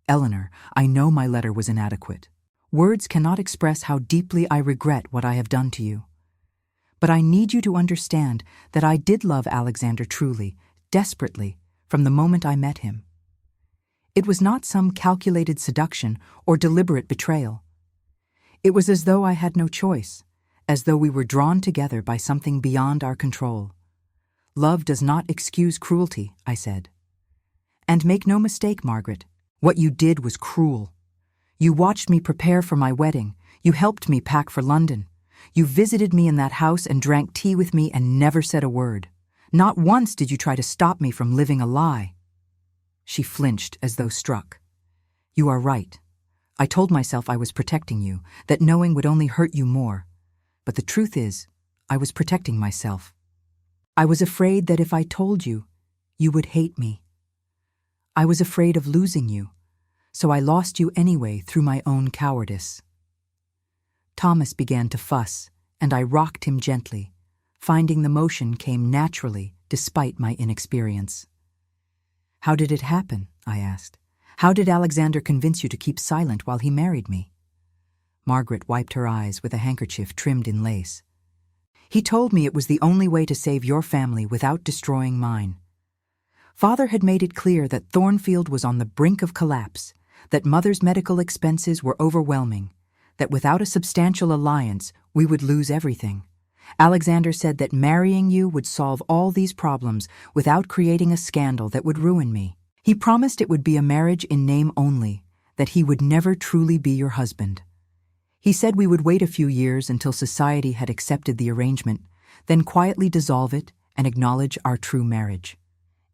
S1: "Eleanor, I know my letter was inadequate. Words cannot express how deeply I regret what I have done to you. But I need you to understand that I did love Alexander truly, desperately, from the moment I met him. It was not some calculated seduction or deliberate betrayal. It was as though I had no choice, as though we were drawn together by something beyond our control. Love does not excuse cruelty," I said. "And make no mistake, Margaret, what you did was cruel. You watched me prepare for my wedding. You helped me pack for London. You visited me in that house and drank tea with me and never said a word. Not once did you try to stop me from living a lie." She flinched as though struck. "You are right. I told myself I was protecting you, that knowing would only hurt you more. But the truth is, I was protecting myself. I was afraid that if I told you, you would hate me. I was afraid of losing you, so I lost you anyway through my own cowardice." Thomas began to fuss, and I rocked him gently, finding the motion came naturally despite my inexperience. "How did it happen?" I asked. "How did Alexander convince you to keep silent while he married me?" Margaret wiped her eyes with a handkerchief trimmed in lace. "He told me it was the only way to save your family without destroying mine. Father had made it clear that Thornfield was on the brink of collapse, that Mother's medical expenses were overwhelming, that without a substantial alliance, we would lose everything. Alexander said that marrying you would solve all these problems without creating a scandal that would ruin me. He promised it would be a marriage in name only, that he would never truly be your husband. He said we would wait a few years until society had accepted the arrangement, then quietly dissolve it and acknowledge our true marriage.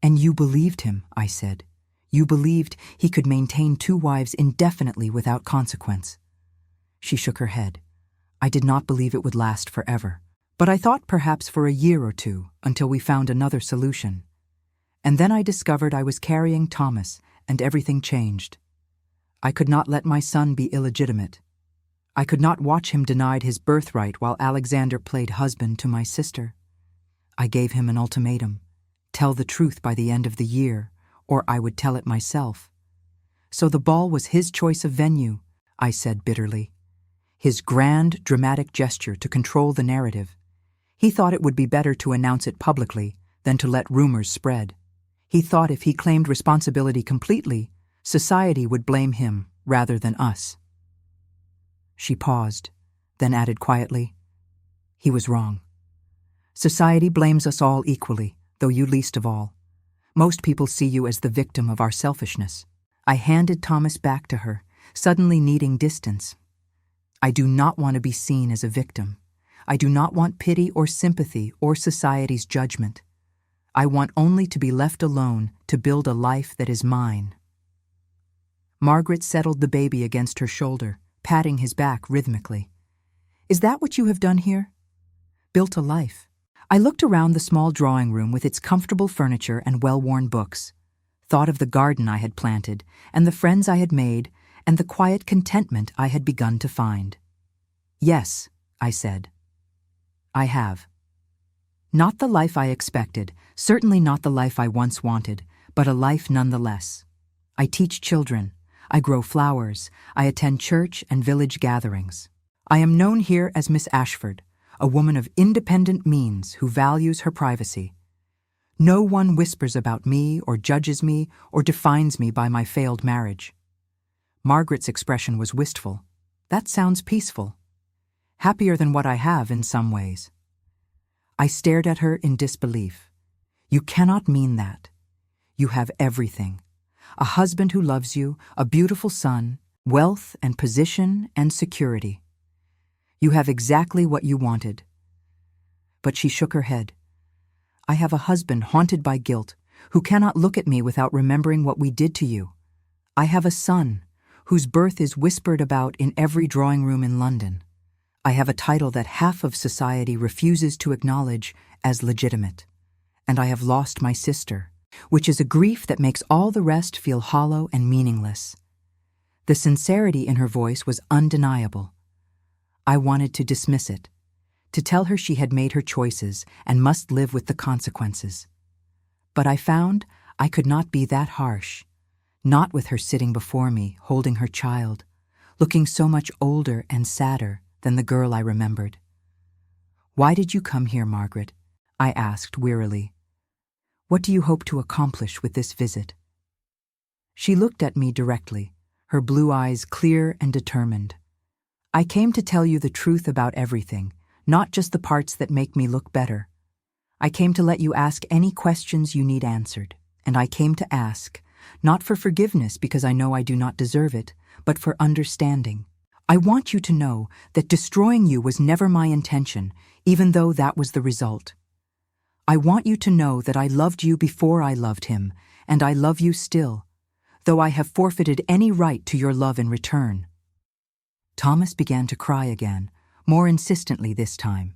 S1: And you believed him," I said. "You believed he could maintain 2 wives indefinitely without consequence." She shook her head. "I did not believe it would last forever. But I thought perhaps for a year or 2 until we found another solution. And then I discovered I was carrying Thomas, and everything changed. I could not let my son be illegitimate. I could not watch him denied his birthright while Alexander played husband to my sister. I gave him an ultimatum: tell the truth by the end of the year, or I would tell it myself. So the ball was his choice of venue, I said bitterly. His grand, dramatic gesture to control the narrative. He thought it would be better to announce it publicly than to let rumors spread. He thought if he claimed responsibility completely, society would blame him rather than us. She paused, then added quietly, he was wrong. Society blames us all equally, though you least of all. Most people see you as the victim of our selfishness. I handed Thomas back to her, suddenly needing distance. I do not want to be seen as a victim. I do not want pity or sympathy or society's judgment. I want only to be left alone to build a life that is mine. Margaret settled the baby against her shoulder, patting his back rhythmically. Is that what you have done here? Built a life. I looked around the small drawing room with its comfortable furniture and well-worn books, thought of the garden I had planted, and the friends I had made, and the quiet contentment I had begun to find. Yes, I said. I have. Not the life I expected, certainly not the life I once wanted, but a life nonetheless. I teach children, I grow flowers, I attend church and village gatherings. I am known here as Miss Ashford, a woman of independent means who values her privacy. No one whispers about me or judges me or defines me by my failed marriage. Margaret's expression was wistful. That sounds peaceful. Happier than what I have in some ways. I stared at her in disbelief. You cannot mean that. You have everything. A husband who loves you, a beautiful son, wealth and position and security. You have exactly what you wanted. But she shook her head. I have a husband haunted by guilt, who cannot look at me without remembering what we did to you. I have a son, whose birth is whispered about in every drawing room in London. I have a title that half of society refuses to acknowledge as legitimate. And I have lost my sister, which is a grief that makes all the rest feel hollow and meaningless. The sincerity in her voice was undeniable. I wanted to dismiss it, to tell her she had made her choices and must live with the consequences. But I found I could not be that harsh, not with her sitting before me, holding her child, looking so much older and sadder than the girl I remembered. Why did you come here, Margaret? I asked wearily. What do you hope to accomplish with this visit? She looked at me directly, her blue eyes clear and determined. I came to tell you the truth about everything, not just the parts that make me look better. I came to let you ask any questions you need answered, and I came to ask, not for forgiveness because I know I do not deserve it, but for understanding. I want you to know that destroying you was never my intention, even though that was the result. I want you to know that I loved you before I loved him, and I love you still, though I have forfeited any right to your love in return. Thomas began to cry again, more insistently this time.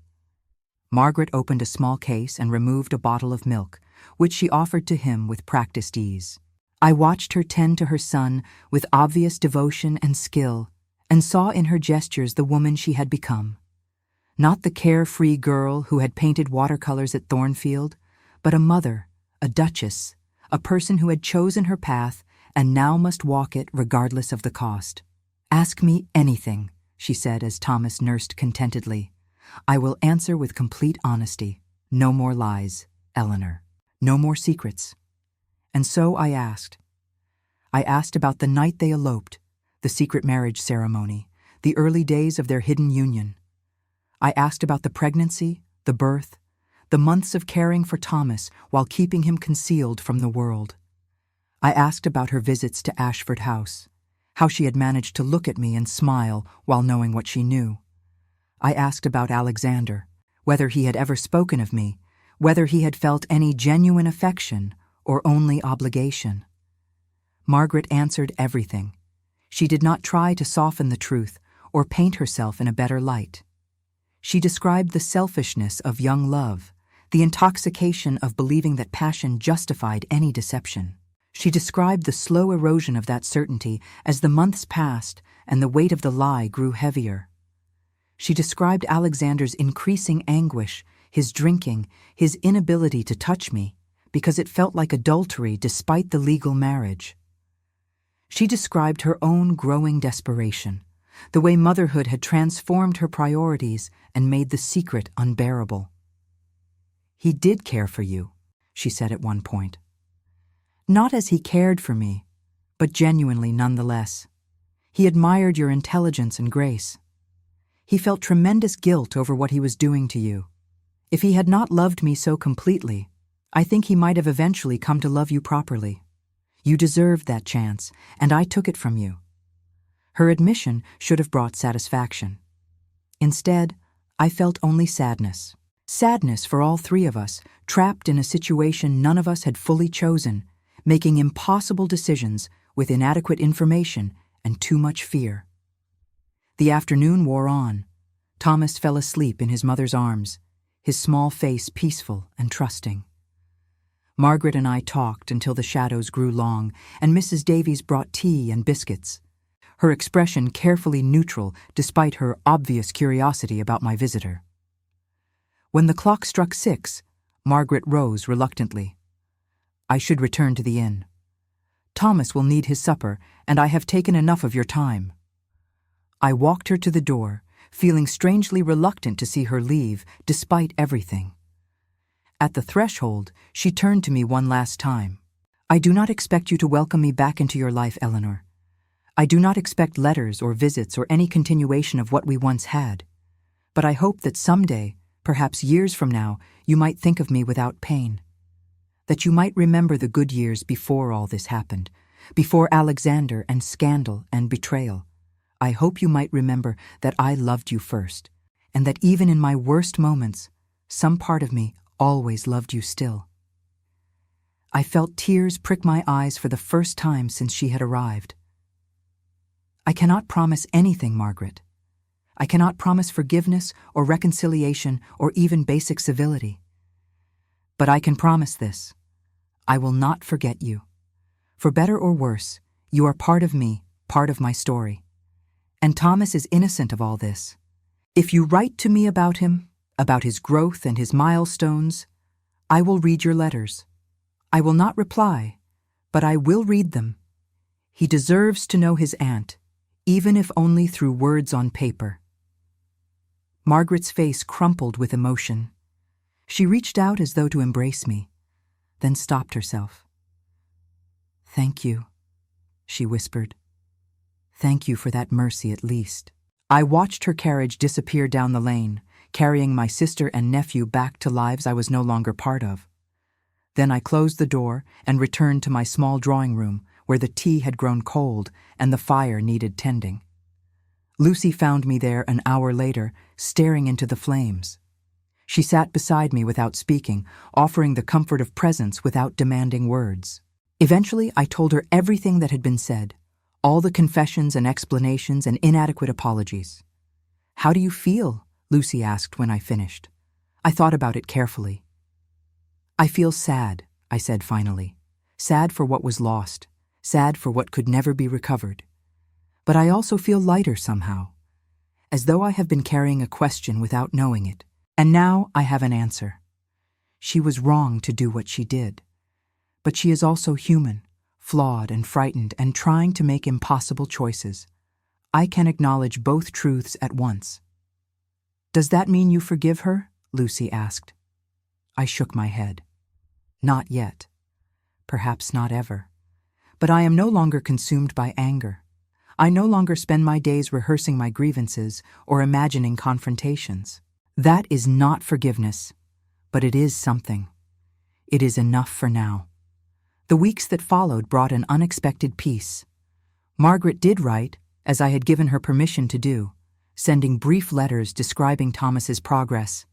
S1: Margaret opened a small case and removed a bottle of milk, which she offered to him with practiced ease. I watched her tend to her son with obvious devotion and skill, and saw in her gestures the woman she had become. Not the carefree girl who had painted watercolors at Thornfield, but a mother, a duchess, a person who had chosen her path and now must walk it regardless of the cost. Ask me anything, she said as Thomas nursed contentedly. I will answer with complete honesty. No more lies, Eleanor. No more secrets. And so I asked. I asked about the night they eloped, the secret marriage ceremony, the early days of their hidden union. I asked about the pregnancy, the birth, the months of caring for Thomas while keeping him concealed from the world. I asked about her visits to Ashford House, how she had managed to look at me and smile while knowing what she knew. I asked about Alexander, whether he had ever spoken of me, whether he had felt any genuine affection or only obligation. Margaret answered everything. She did not try to soften the truth or paint herself in a better light. She described the selfishness of young love, the intoxication of believing that passion justified any deception. She described the slow erosion of that certainty as the months passed and the weight of the lie grew heavier. She described Alexander's increasing anguish, his drinking, his inability to touch me, because it felt like adultery despite the legal marriage. She described her own growing desperation, the way motherhood had transformed her priorities and made the secret unbearable. "He did care for you," she said at one point. "Not as he cared for me, but genuinely nonetheless. He admired your intelligence and grace. He felt tremendous guilt over what he was doing to you. If he had not loved me so completely, I think he might have eventually come to love you properly. You deserved that chance, and I took it from you." Her admission should have brought satisfaction. Instead, I felt only sadness. Sadness for all three of us, trapped in a situation none of us had fully chosen, making impossible decisions with inadequate information and too much fear. The afternoon wore on. Thomas fell asleep in his mother's arms, his small face peaceful and trusting. Margaret and I talked until the shadows grew long, and Mrs. Davies brought tea and biscuits, her expression carefully neutral despite her obvious curiosity about my visitor. When the clock struck 6, Margaret rose reluctantly. "I should return to the inn. Thomas will need his supper, and I have taken enough of your time." I walked her to the door, feeling strangely reluctant to see her leave, despite everything. At the threshold, she turned to me one last time. "I do not expect you to welcome me back into your life, Eleanor. I do not expect letters or visits or any continuation of what we once had. But I hope that someday, perhaps years from now, you might think of me without pain. That you might remember the good years before all this happened, before Alexander and scandal and betrayal. I hope you might remember that I loved you first, and that even in my worst moments, some part of me always loved you still." I felt tears prick my eyes for the first time since she had arrived. "I cannot promise anything, Margaret. I cannot promise forgiveness or reconciliation or even basic civility. But I can promise this: I will not forget you. For better or worse, you are part of me, part of my story. And Thomas is innocent of all this. If you write to me about him, about his growth and his milestones, I will read your letters. I will not reply, but I will read them. He deserves to know his aunt, even if only through words on paper." Margaret's face crumpled with emotion. She reached out as though to embrace me, then stopped herself. "Thank you," she whispered. "Thank you for that mercy at least." I watched her carriage disappear down the lane, carrying my sister and nephew back to lives I was no longer part of. Then I closed the door and returned to my small drawing room, where the tea had grown cold and the fire needed tending. Lucy found me there an hour later, staring into the flames. She sat beside me without speaking, offering the comfort of presence without demanding words. Eventually, I told her everything that had been said, all the confessions and explanations and inadequate apologies. "How do you feel?" Lucy asked when I finished. I thought about it carefully. "I feel sad," I said finally. "Sad for what was lost, sad for what could never be recovered. But I also feel lighter somehow, as though I have been carrying a question without knowing it, and now I have an answer. She was wrong to do what she did, but she is also human, flawed and frightened and trying to make impossible choices. I can acknowledge both truths at once." "Does that mean you forgive her?" Lucy asked. I shook my head. "Not yet. Perhaps not ever. But I am no longer consumed by anger. I no longer spend my days rehearsing my grievances or imagining confrontations. That is not forgiveness, but it is something. It is enough for now." The weeks that followed brought an unexpected peace. Margaret did write, as I had given her permission to do, sending brief letters describing Thomas's progress.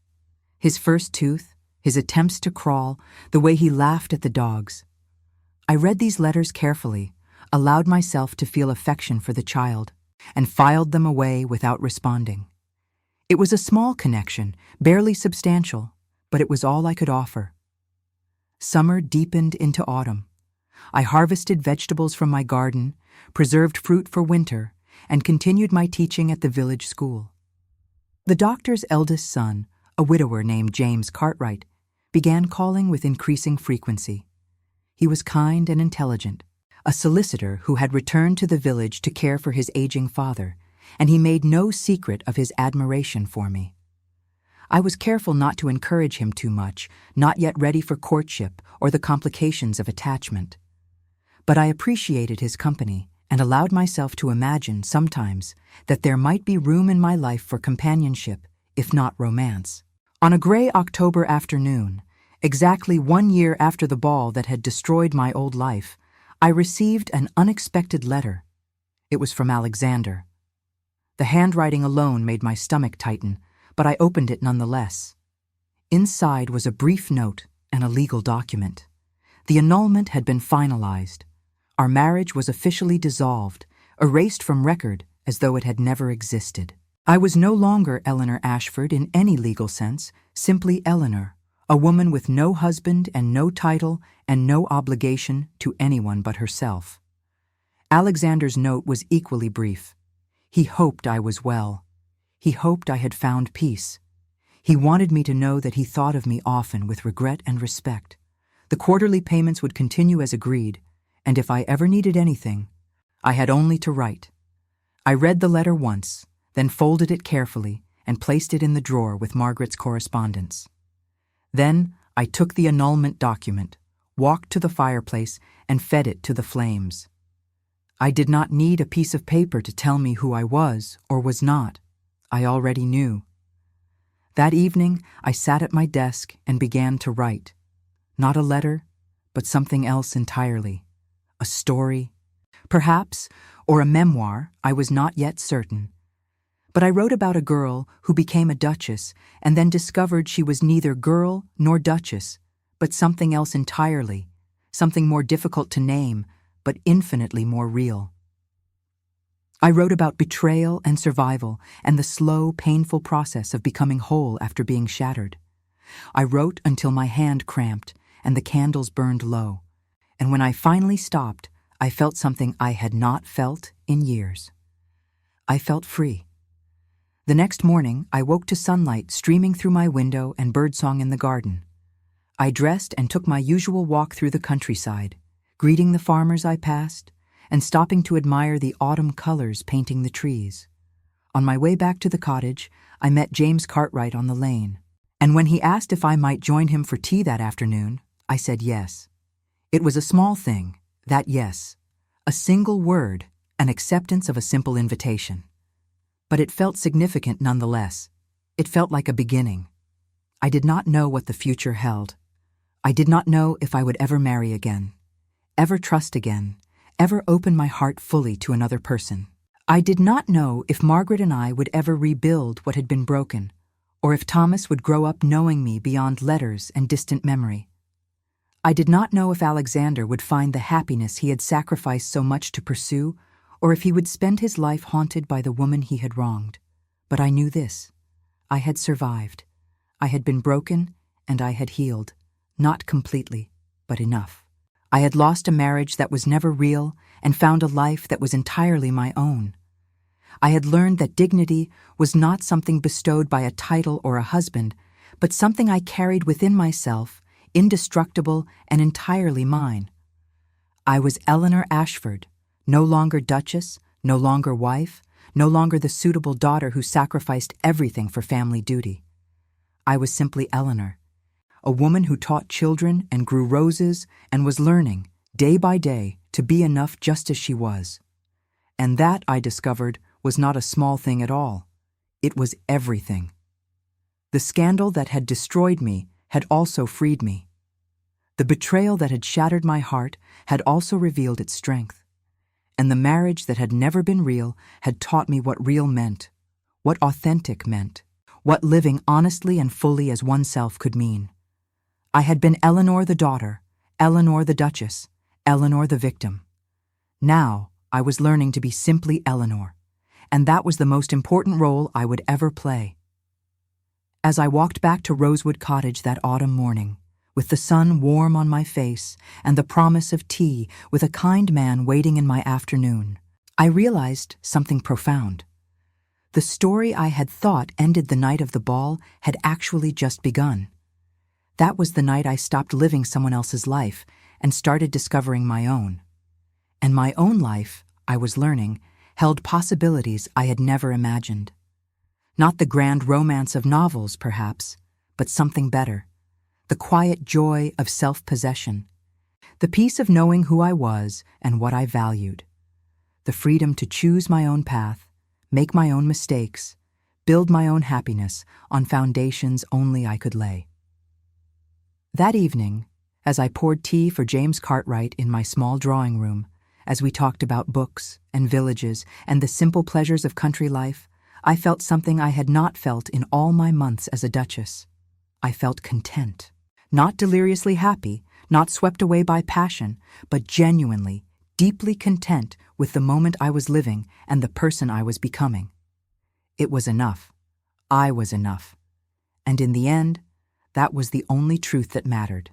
S1: His first tooth, his attempts to crawl, the way he laughed at the dogs. I read these letters carefully, allowed myself to feel affection for the child, and filed them away without responding. It was a small connection, barely substantial, but it was all I could offer. Summer deepened into autumn. I harvested vegetables from my garden, preserved fruit for winter, and continued my teaching at the village school. The doctor's eldest son, a widower named James Cartwright, began calling with increasing frequency. He was kind and intelligent, a solicitor who had returned to the village to care for his aging father, and he made no secret of his admiration for me. I was careful not to encourage him too much, not yet ready for courtship or the complications of attachment. But I appreciated his company and allowed myself to imagine sometimes that there might be room in my life for companionship, if not romance. On a gray October afternoon, exactly 1 year after the ball that had destroyed my old life, I received an unexpected letter. It was from Alexander. The handwriting alone made my stomach tighten, but I opened it nonetheless. Inside was a brief note and a legal document. The annulment had been finalized. Our marriage was officially dissolved, erased from record as though it had never existed. I was no longer Eleanor Ashford in any legal sense, simply Eleanor, a woman with no husband and no title and no obligation to anyone but herself. Alexander's note was equally brief. He hoped I was well. He hoped I had found peace. He wanted me to know that he thought of me often with regret and respect. The quarterly payments would continue as agreed, and if I ever needed anything, I had only to write. I read the letter once, then folded it carefully and placed it in the drawer with Margaret's correspondence. Then I took the annulment document, walked to the fireplace, and fed it to the flames. I did not need a piece of paper to tell me who I was or was not. I already knew. That evening, I sat at my desk and began to write. Not a letter, but something else entirely. A story, perhaps, or a memoir, I was not yet certain. But I wrote about a girl who became a duchess and then discovered she was neither girl nor duchess, but something else entirely, something more difficult to name, but infinitely more real. I wrote about betrayal and survival and the slow, painful process of becoming whole after being shattered. I wrote until my hand cramped and the candles burned low, and when I finally stopped, I felt something I had not felt in years. I felt free. The next morning, I woke to sunlight streaming through my window and birdsong in the garden. I dressed and took my usual walk through the countryside, greeting the farmers I passed, and stopping to admire the autumn colors painting the trees. On my way back to the cottage, I met James Cartwright on the lane, and when he asked if I might join him for tea that afternoon, I said yes. It was a small thing, that yes, a single word, an acceptance of a simple invitation. But it felt significant nonetheless. It felt like a beginning. I did not know what the future held. I did not know if I would ever marry again, ever trust again, ever open my heart fully to another person. I did not know if Margaret and I would ever rebuild what had been broken, or if Thomas would grow up knowing me beyond letters and distant memory. I did not know if Alexander would find the happiness he had sacrificed so much to pursue, or if he would spend his life haunted by the woman he had wronged. But I knew this. I had survived. I had been broken, and I had healed. Not completely, but enough. I had lost a marriage that was never real and found a life that was entirely my own. I had learned that dignity was not something bestowed by a title or a husband, but something I carried within myself, indestructible and entirely mine. I was Eleanor Ashford, no longer duchess, no longer wife, no longer the suitable daughter who sacrificed everything for family duty. I was simply Eleanor, a woman who taught children and grew roses and was learning, day by day, to be enough just as she was. And that, I discovered, was not a small thing at all. It was everything. The scandal that had destroyed me had also freed me. The betrayal that had shattered my heart had also revealed its strength. And the marriage that had never been real had taught me what real meant, what authentic meant, what living honestly and fully as oneself could mean. I had been Eleanor the daughter, Eleanor the duchess, Eleanor the victim. Now I was learning to be simply Eleanor, and that was the most important role I would ever play. As I walked back to Rosewood Cottage that autumn morning, with the sun warm on my face and the promise of tea with a kind man waiting in my afternoon, I realized something profound. The The story I had thought ended the night of the ball had actually just begun. That was the night I stopped living someone else's life and started discovering my own. And my own life, I was learning, held possibilities I had never imagined. Not the grand romance of novels, perhaps, but something better. The quiet joy of self-possession. The peace of knowing who I was and what I valued. The freedom to choose my own path, make my own mistakes, build my own happiness on foundations only I could lay. That evening, as I poured tea for James Cartwright in my small drawing room, as we talked about books and villages and the simple pleasures of country life, I felt something I had not felt in all my months as a duchess. I felt content. Not deliriously happy, not swept away by passion, but genuinely, deeply content with the moment I was living and the person I was becoming. It was enough. I was enough. And in the end, that was the only truth that mattered.